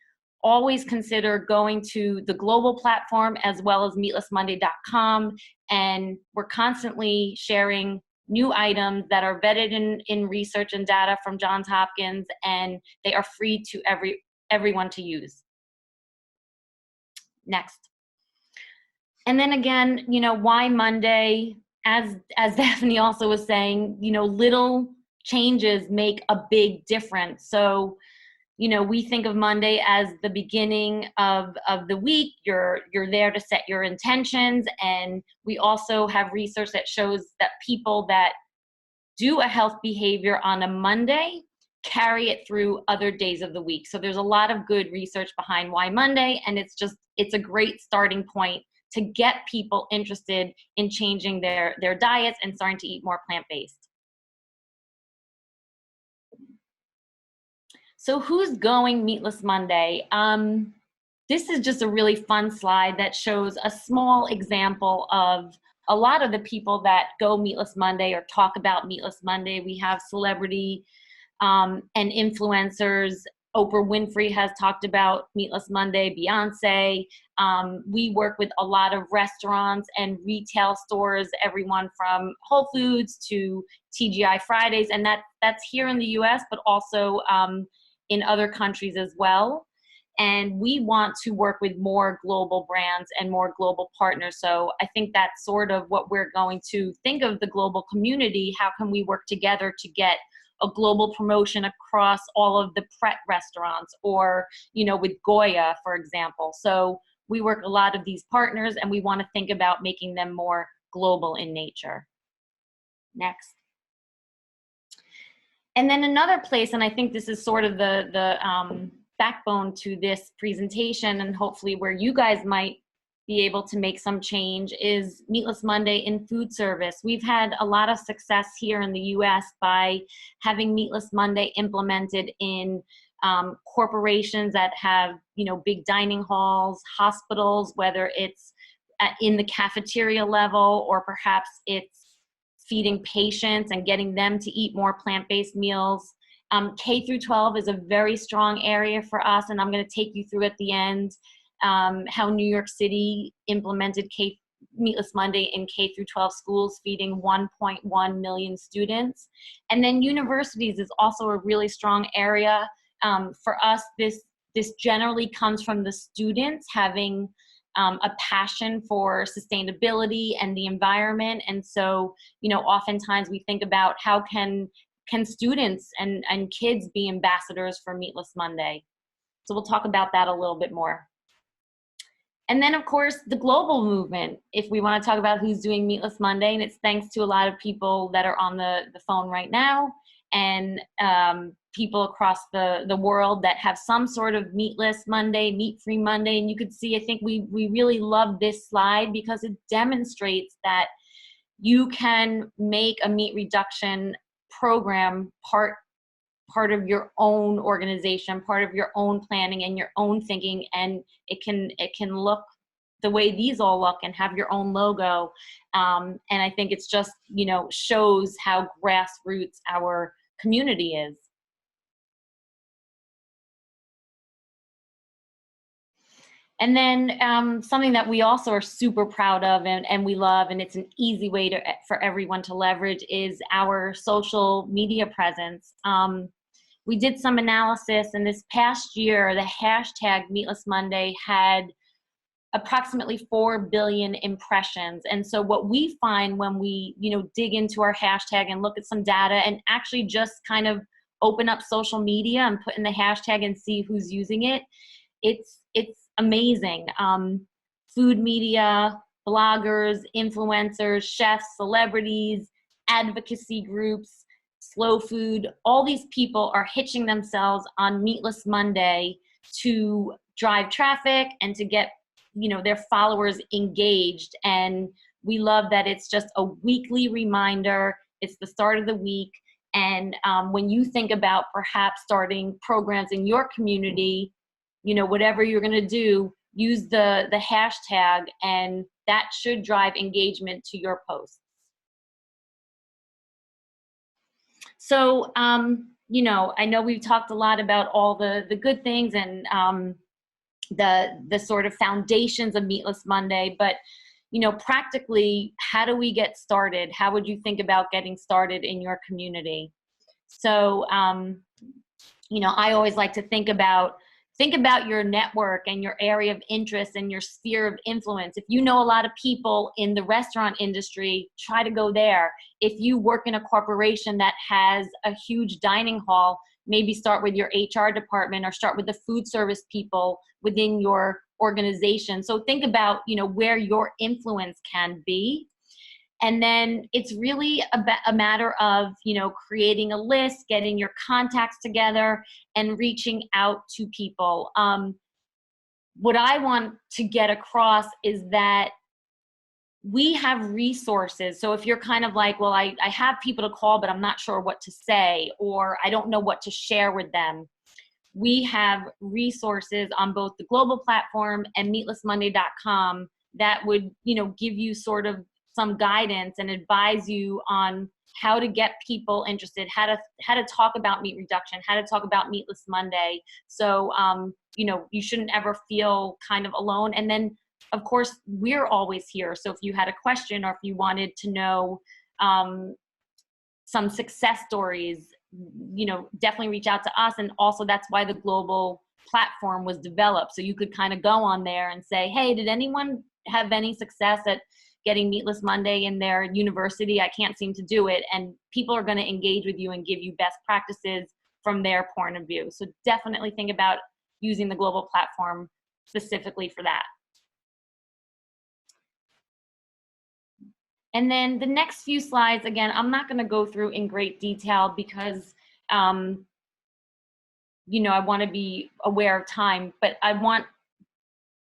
always consider going to the global platform as well as meatlessmonday.com. And we're constantly sharing new items that are vetted in research and data from Johns Hopkins, and they are free to everyone to use. Next. And then again, why Monday? As Daphne also was saying, little changes make a big difference. So, we think of Monday as the beginning of the week. You're there to set your intentions. And we also have research that shows that people that do a health behavior on a Monday carry it through other days of the week. So there's a lot of good research behind why Monday, and it's a great starting point to get people interested in changing their diets and starting to eat more plant-based. So who's going Meatless Monday? This is just a really fun slide that shows a small example of a lot of the people that go Meatless Monday or talk about Meatless Monday. We have celebrity and influencers Oprah Winfrey has talked about Meatless Monday, Beyonce. We work with a lot of restaurants and retail stores, everyone from Whole Foods to TGI Fridays, and that's here in the US, but also in other countries as well. And we want to work with more global brands and more global partners. So I think that's sort of what we're going to think of the global community. How can we work together to get a global promotion across all of the Pret restaurants, or, with Goya, for example. So we work a lot of these partners, and we want to think about making them more global in nature. Next. And then another place, and I think this is sort of the backbone to this presentation, and hopefully where you guys might be able to make some change, is Meatless Monday in food service. We've had a lot of success here in the US by having Meatless Monday implemented in corporations that have, big dining halls, hospitals, whether it's in the cafeteria level, or perhaps it's feeding patients and getting them to eat more plant-based meals. K through 12 is a very strong area for us, and I'm going to take you through at the end how New York City implemented Meatless Monday in K through 12 schools, feeding 1.1 million students. And then universities is also a really strong area. For us, this generally comes from the students having a passion for sustainability and the environment. And so, oftentimes we think about how can students and kids be ambassadors for Meatless Monday. So we'll talk about that a little bit more. And then, of course, the global movement, if we want to talk about who's doing Meatless Monday, and it's thanks to a lot of people that are on the phone right now, and people across the world that have some sort of Meatless Monday, Meat-Free Monday. And you could see, I think we really love this slide because it demonstrates that you can make a meat reduction program part of your own organization, part of your own planning and your own thinking, and it can look the way these all look and have your own logo. And I think it's just, shows how grassroots our community is. And then something that we also are super proud of and we love, and it's an easy way for everyone to leverage, is our social media presence. We did some analysis, and this past year, the hashtag Meatless Monday had approximately 4 billion impressions. And so what we find when we, dig into our hashtag and look at some data and actually just kind of open up social media and put in the hashtag and see who's using it, it's amazing. Food media, bloggers, influencers, chefs, celebrities, advocacy groups, slow food, all these people are hitching themselves on Meatless Monday to drive traffic and to get, their followers engaged. And we love that it's just a weekly reminder. It's the start of the week. And when you think about perhaps starting programs in your community, whatever you're going to do, use the hashtag, and that should drive engagement to your posts. So, I know we've talked a lot about all the good things and the sort of foundations of Meatless Monday, but, practically, how do we get started? How would you think about getting started in your community? So, I always like to think about your network and your area of interest and your sphere of influence. If you know a lot of people in the restaurant industry, try to go there. If you work in a corporation that has a huge dining hall, maybe start with your HR department or start with the food service people within your organization. So think about, where your influence can be. And then it's really a matter of, creating a list, getting your contacts together, and reaching out to people. What I want to get across is that we have resources. So if you're kind of like, well, I have people to call, but I'm not sure what to say, or I don't know what to share with them, we have resources on both the global platform and meatlessmonday.com that would, give you sort of some guidance and advise you on how to get people interested, how to talk about meat reduction, how to talk about Meatless Monday. So, you shouldn't ever feel kind of alone. And then, of course, we're always here. So if you had a question or if you wanted to know some success stories, definitely reach out to us. And also that's why the global platform was developed. So you could kind of go on there and say, hey, did anyone have any success at getting Meatless Monday in their university? I can't seem to do it. And people are going to engage with you and give you best practices from their point of view. So definitely think about using the global platform specifically for that. And then the next few slides, again, I'm not going to go through in great detail because, I want to be aware of time, but I want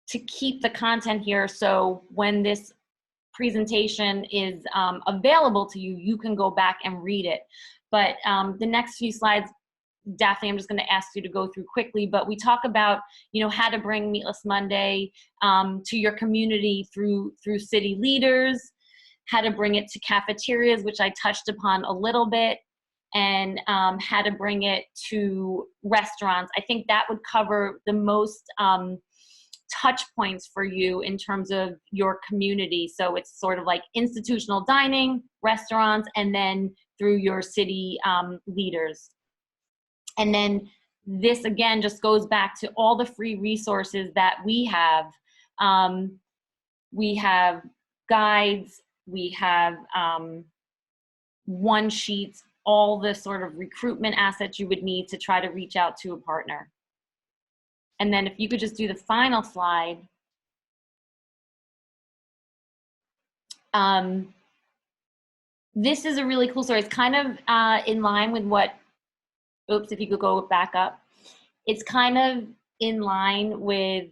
to keep the content here so when this presentation is available to you, you can go back and read it. But the next few slides, Daphne, I'm just going to ask you to go through quickly, but we talk about, how to bring Meatless Monday to your community through city leaders, how to bring it to cafeterias, which I touched upon a little bit, and how to bring it to restaurants. I think that would cover the most touch points for you in terms of your community. So it's sort of like institutional dining, restaurants, and then through your city leaders. And then this again just goes back to all the free resources that we have. We have guides, we have one sheets, all the sort of recruitment assets you would need to try to reach out to a partner. And then if you could just do the final slide. This is a really cool story. It's kind of in line with what, oops, if you could go back up. It's kind of in line with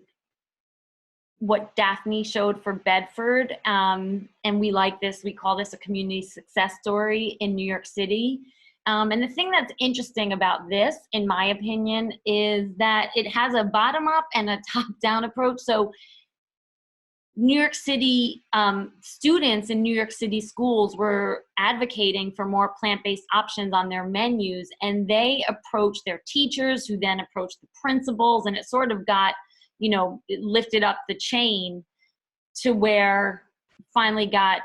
what Daphne showed for Bedford. And we like this, we call this a community success story in New York City. And the thing that's interesting about this, in my opinion, is that it has a bottom-up and a top-down approach. So New York City students in New York City schools were advocating for more plant-based options on their menus, and they approached their teachers, who then approached the principals, and it sort of got, it lifted up the chain to where finally got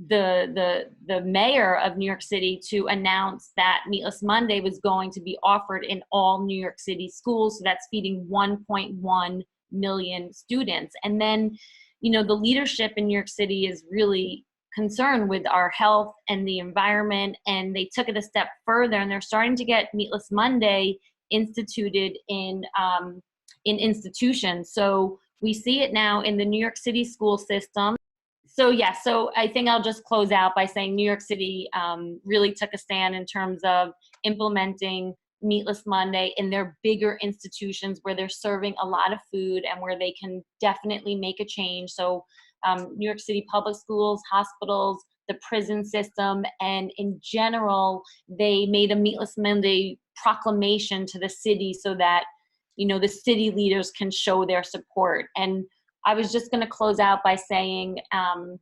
the mayor of New York City to announce that Meatless Monday was going to be offered in all New York City schools. So that's feeding 1.1 million students. And then, the leadership in New York City is really concerned with our health and the environment, and they took it a step further, and they're starting to get Meatless Monday instituted in institutions. So we see it now in the New York City school system. So I think I'll just close out by saying New York City really took a stand in terms of implementing Meatless Monday in their bigger institutions where they're serving a lot of food and where they can definitely make a change. So New York City public schools, hospitals, the prison system, and in general, they made a Meatless Monday proclamation to the city so that, the city leaders can show their support. And I was just going to close out by saying, I'm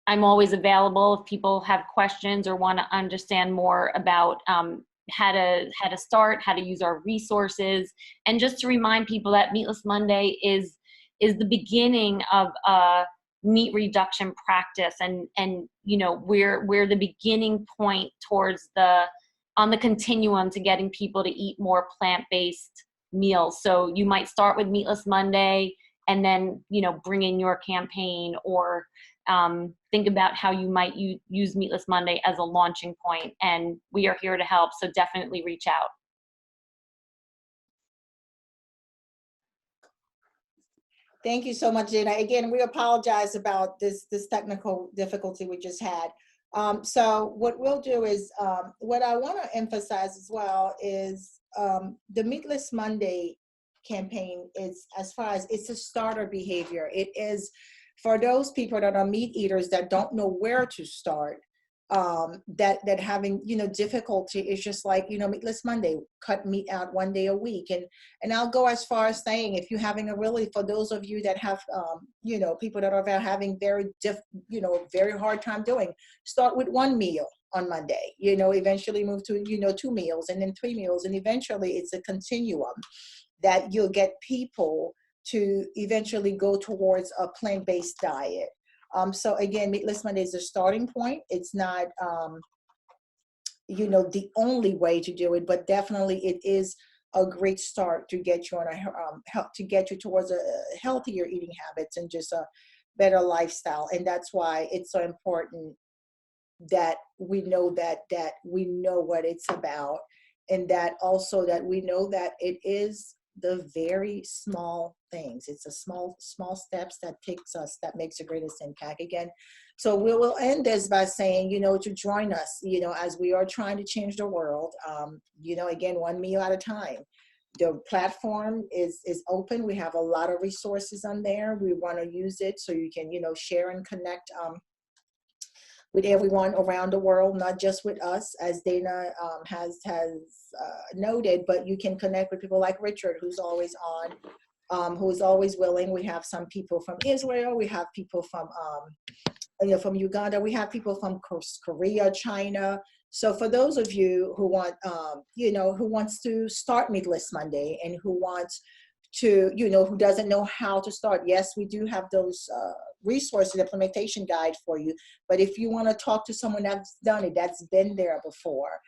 always available if people have questions or want to understand more about how to start, how to use our resources. And just to remind people that Meatless Monday is the beginning of a meat reduction practice, and we're the beginning point towards on the continuum to getting people to eat more plant-based meals. So you might start with Meatless Monday and then, bring in your campaign, or think about how you might use Meatless Monday as a launching point. And we are here to help, so definitely reach out. Thank you so much, Gina. Again, we apologize about this technical difficulty we just had. So what we'll do is, what I want to emphasize as well is the Meatless Monday campaign is, as far as it's a starter behavior. It is for those people that are meat eaters that don't know where to start. that having, you know, difficulty is just like, you know, Meatless Monday, cut meat out one day a week. And I'll go as far as saying, if you're having a really, for those of you that have, you know, people that are having you know, very hard time doing, start with one meal on Monday, you know, eventually move to, you know, 2 meals and then 3 meals. And eventually it's a continuum that you'll get people to eventually go towards a plant-based diet. So again, Meatless Monday is a starting point. It's not, you know, the only way to do it, but definitely it is a great start to get you on a help to get you towards a healthier eating habits and just a better lifestyle. And that's why it's so important that we know that we know what it's about, and that also that we know that it is the very small things. It's a small steps that makes the greatest impact. Again, so we will end this by saying, you know, to join us, you know, as we are trying to change the world, you know, again, one meal at a time. The platform is open. We have a lot of resources on there. We want to use it so you can, you know, share and connect with everyone around the world, not just with us, as Dana has noted, but you can connect with people like Richard, who's always on, who's always willing. We have some people from Israel. We have people from, you know, from Uganda. We have people from Korea, China. So for those of you who want, you know, who wants to start Meatless Monday and who wants to, you know, who doesn't know how to start, yes, we do have those resources, implementation guide for you. But if you want to talk to someone that's done it, that's been there before,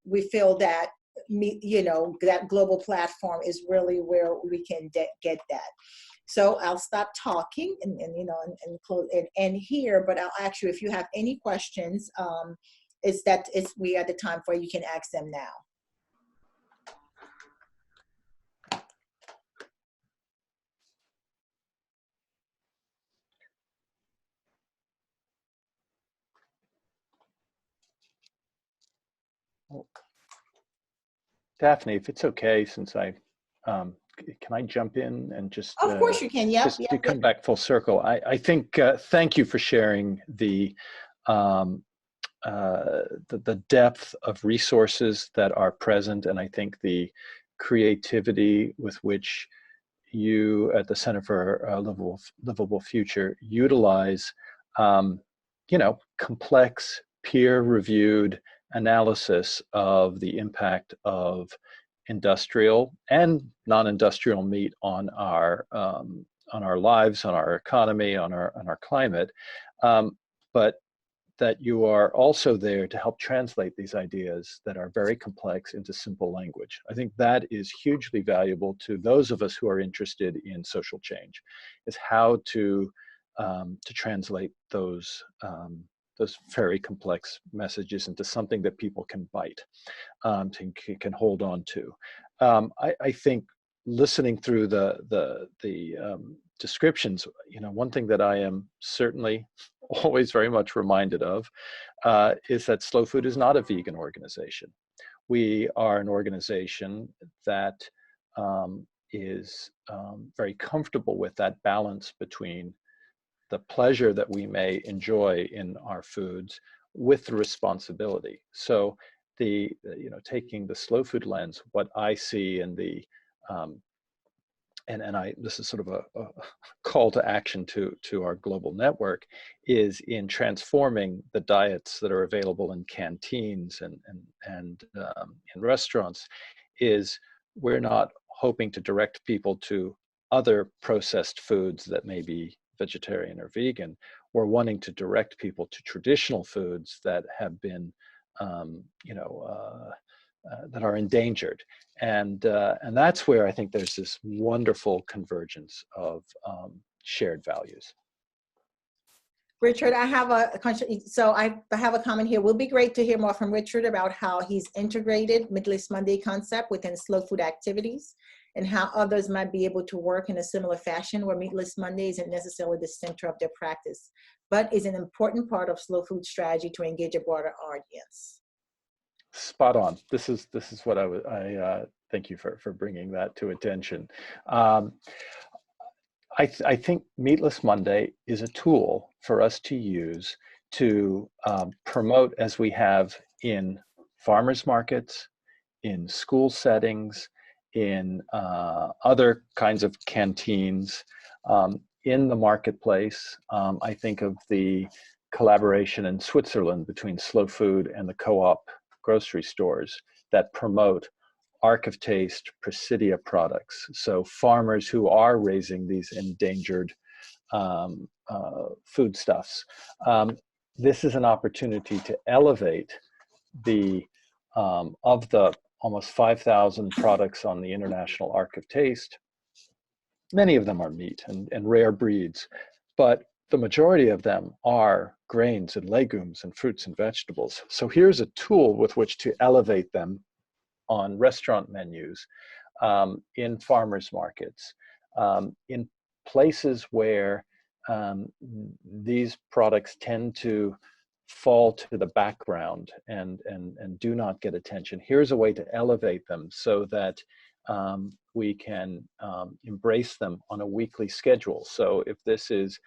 we feel that, you know, that global platform is really where we can get that. So I'll stop talking and you know, and close and end here, but I'll ask you if you have any questions, we at the time for you can ask them now. Daphne, if it's okay, since can I jump in and just Of course you can. Yep. just to come back full circle? I think thank you for sharing the depth of resources that are present, and I think the creativity with which you at the Center for a Livable Future utilize, you know, complex peer-reviewed analysis of the impact of industrial and non-industrial meat on our lives, on our economy, on our climate, but that you are also there to help translate these ideas that are very complex into simple language. I think that is hugely valuable to those of us who are interested in social change, is how to translate those very complex messages into something that people can bite, can hold on to. I think listening through the descriptions, you know, one thing that I am certainly always very much reminded of is that Slow Food is not a vegan organization. We are an organization that is very comfortable with that balance between the pleasure that we may enjoy in our foods with the responsibility. So you know, taking the slow food lens, what I see in the this is sort of a call to action to our global network, is in transforming the diets that are available in canteens and in restaurants, is we're not hoping to direct people to other processed foods that may be vegetarian or vegan. We're wanting to direct people to traditional foods that have been, you know, that are endangered, and that's where I think there's this wonderful convergence of shared values. Richard, I have a comment here. It will be great to hear more from Richard about how he's integrated Meatless Monday concept within slow food activities, and how others might be able to work in a similar fashion, where Meatless Monday isn't necessarily the center of their practice, but is an important part of slow food strategy to engage a broader audience. Spot on. This is what I thank you for bringing that to attention. I think Meatless Monday is a tool for us to use to promote, as we have in farmers markets, in school settings, in other kinds of canteens, in the marketplace. I think of the collaboration in Switzerland between Slow Food and the co-op grocery stores that promote Arc of Taste, Presidia products. So farmers who are raising these endangered foodstuffs. This is an opportunity to elevate the of the almost 5,000 products on the International Arc of Taste. Many of them are meat and rare breeds, but the majority of them are grains and legumes and fruits and vegetables. So here's a tool with which to elevate them on restaurant menus, in farmers markets, in places where these products tend to fall to the background and do not get attention. Here's a way to elevate them so that we can embrace them on a weekly schedule. So if this is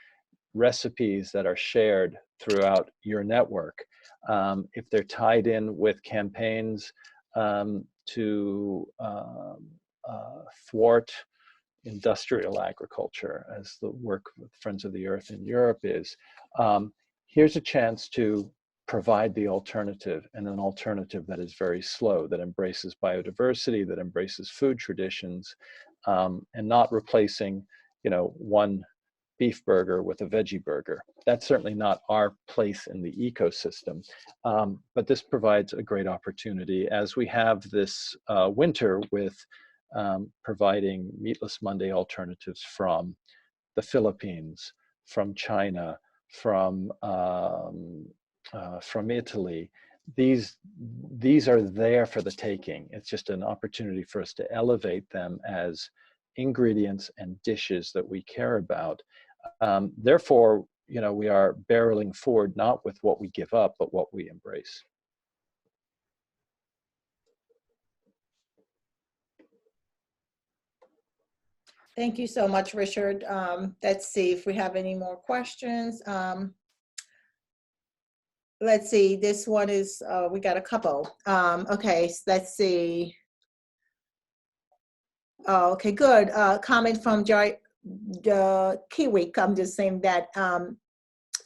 recipes that are shared throughout your network, if they're tied in with campaigns to thwart industrial agriculture, as the work with Friends of the Earth in Europe is, here's a chance to provide the alternative, and an alternative that is very slow, that embraces biodiversity, that embraces food traditions, and not replacing, one beef burger with a veggie burger. That's certainly not our place in the ecosystem, but this provides a great opportunity as we have this winter with providing Meatless Monday alternatives from the Philippines, from China, from Italy. These are there for the taking. It's just an opportunity for us to elevate them as ingredients and dishes that we care about. Therefore, we are barreling forward not with what we give up, but what we embrace. Thank you so much, Richard. Let's see if we have any more questions. Let's see, this one is, we got a couple. Okay, so let's see. Oh, okay, good. Comment from Joy Kiwi. I'm just saying that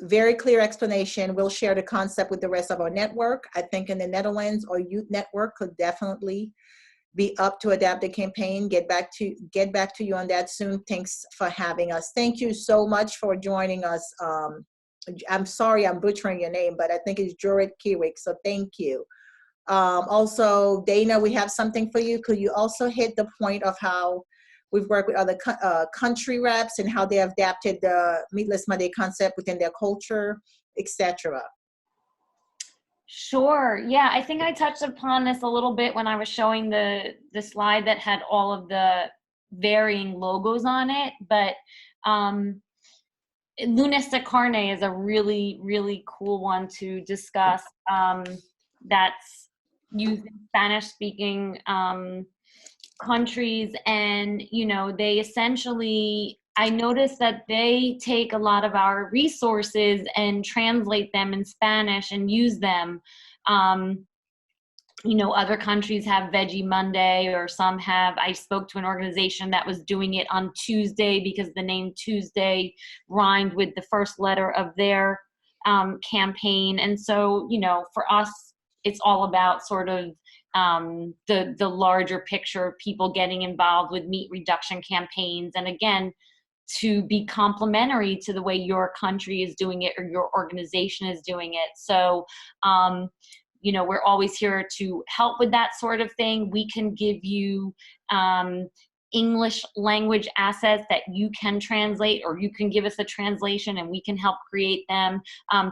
very clear explanation. We'll share the concept with the rest of our network. I think in the Netherlands, our youth network could definitely be up to adapt the campaign. Get back to you on that soon. Thanks for having us. Thank you so much for joining us. I'm sorry I'm butchering your name, but I think it's Jorit Kiwik, so thank you. Also, Dana, we have something for you. Could you also hit the point of how we've worked with other country reps and how they have adapted the Meatless Monday concept within their culture, etc.? Sure. Yeah, I think I touched upon this a little bit when I was showing the slide that had all of the varying logos on it, but Lunes de Carne is a really, really cool one to discuss. That's used in Spanish-speaking countries, and they essentially, I noticed that they take a lot of our resources and translate them in Spanish and use them. Other countries have Veggie Monday, or some have. I spoke to an organization that was doing it on Tuesday because the name Tuesday rhymed with the first letter of their campaign. And so, for us, it's all about sort of the larger picture of people getting involved with meat reduction campaigns. And again, to be complementary to the way your country is doing it or your organization is doing it. So, we're always here to help with that sort of thing. We can give you English language assets that you can translate, or you can give us a translation and we can help create them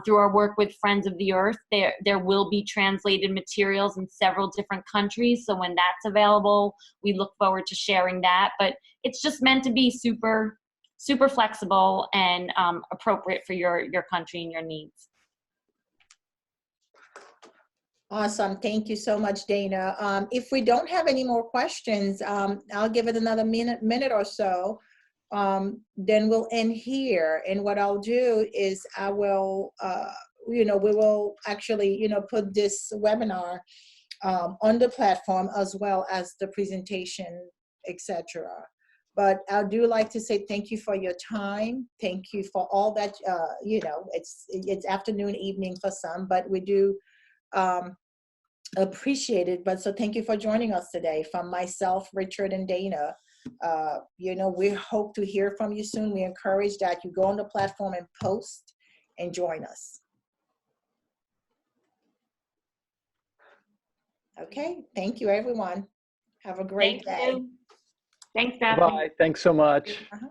through our work with Friends of the Earth. There will be translated materials in several different countries. So when that's available, we look forward to sharing that. But it's just meant to be super, super flexible and appropriate for your country and your needs. Awesome. Thank you so much, Dana. If we don't have any more questions, I'll give it another minute or so. Then we'll end here. And what I'll do is I will we will actually, put this webinar on the platform as well as the presentation, etc. But I do like to say thank you for your time. Thank you for all that, it's afternoon, evening for some, but we do appreciate it. But so thank you for joining us today. From myself, Richard, and Dana, we hope to hear from you soon. We encourage that you go on the platform and post and join us. Okay, thank you, everyone. Have a great Thank day. you. Thanks, Daphne. Bye. Thanks so much. Uh-huh.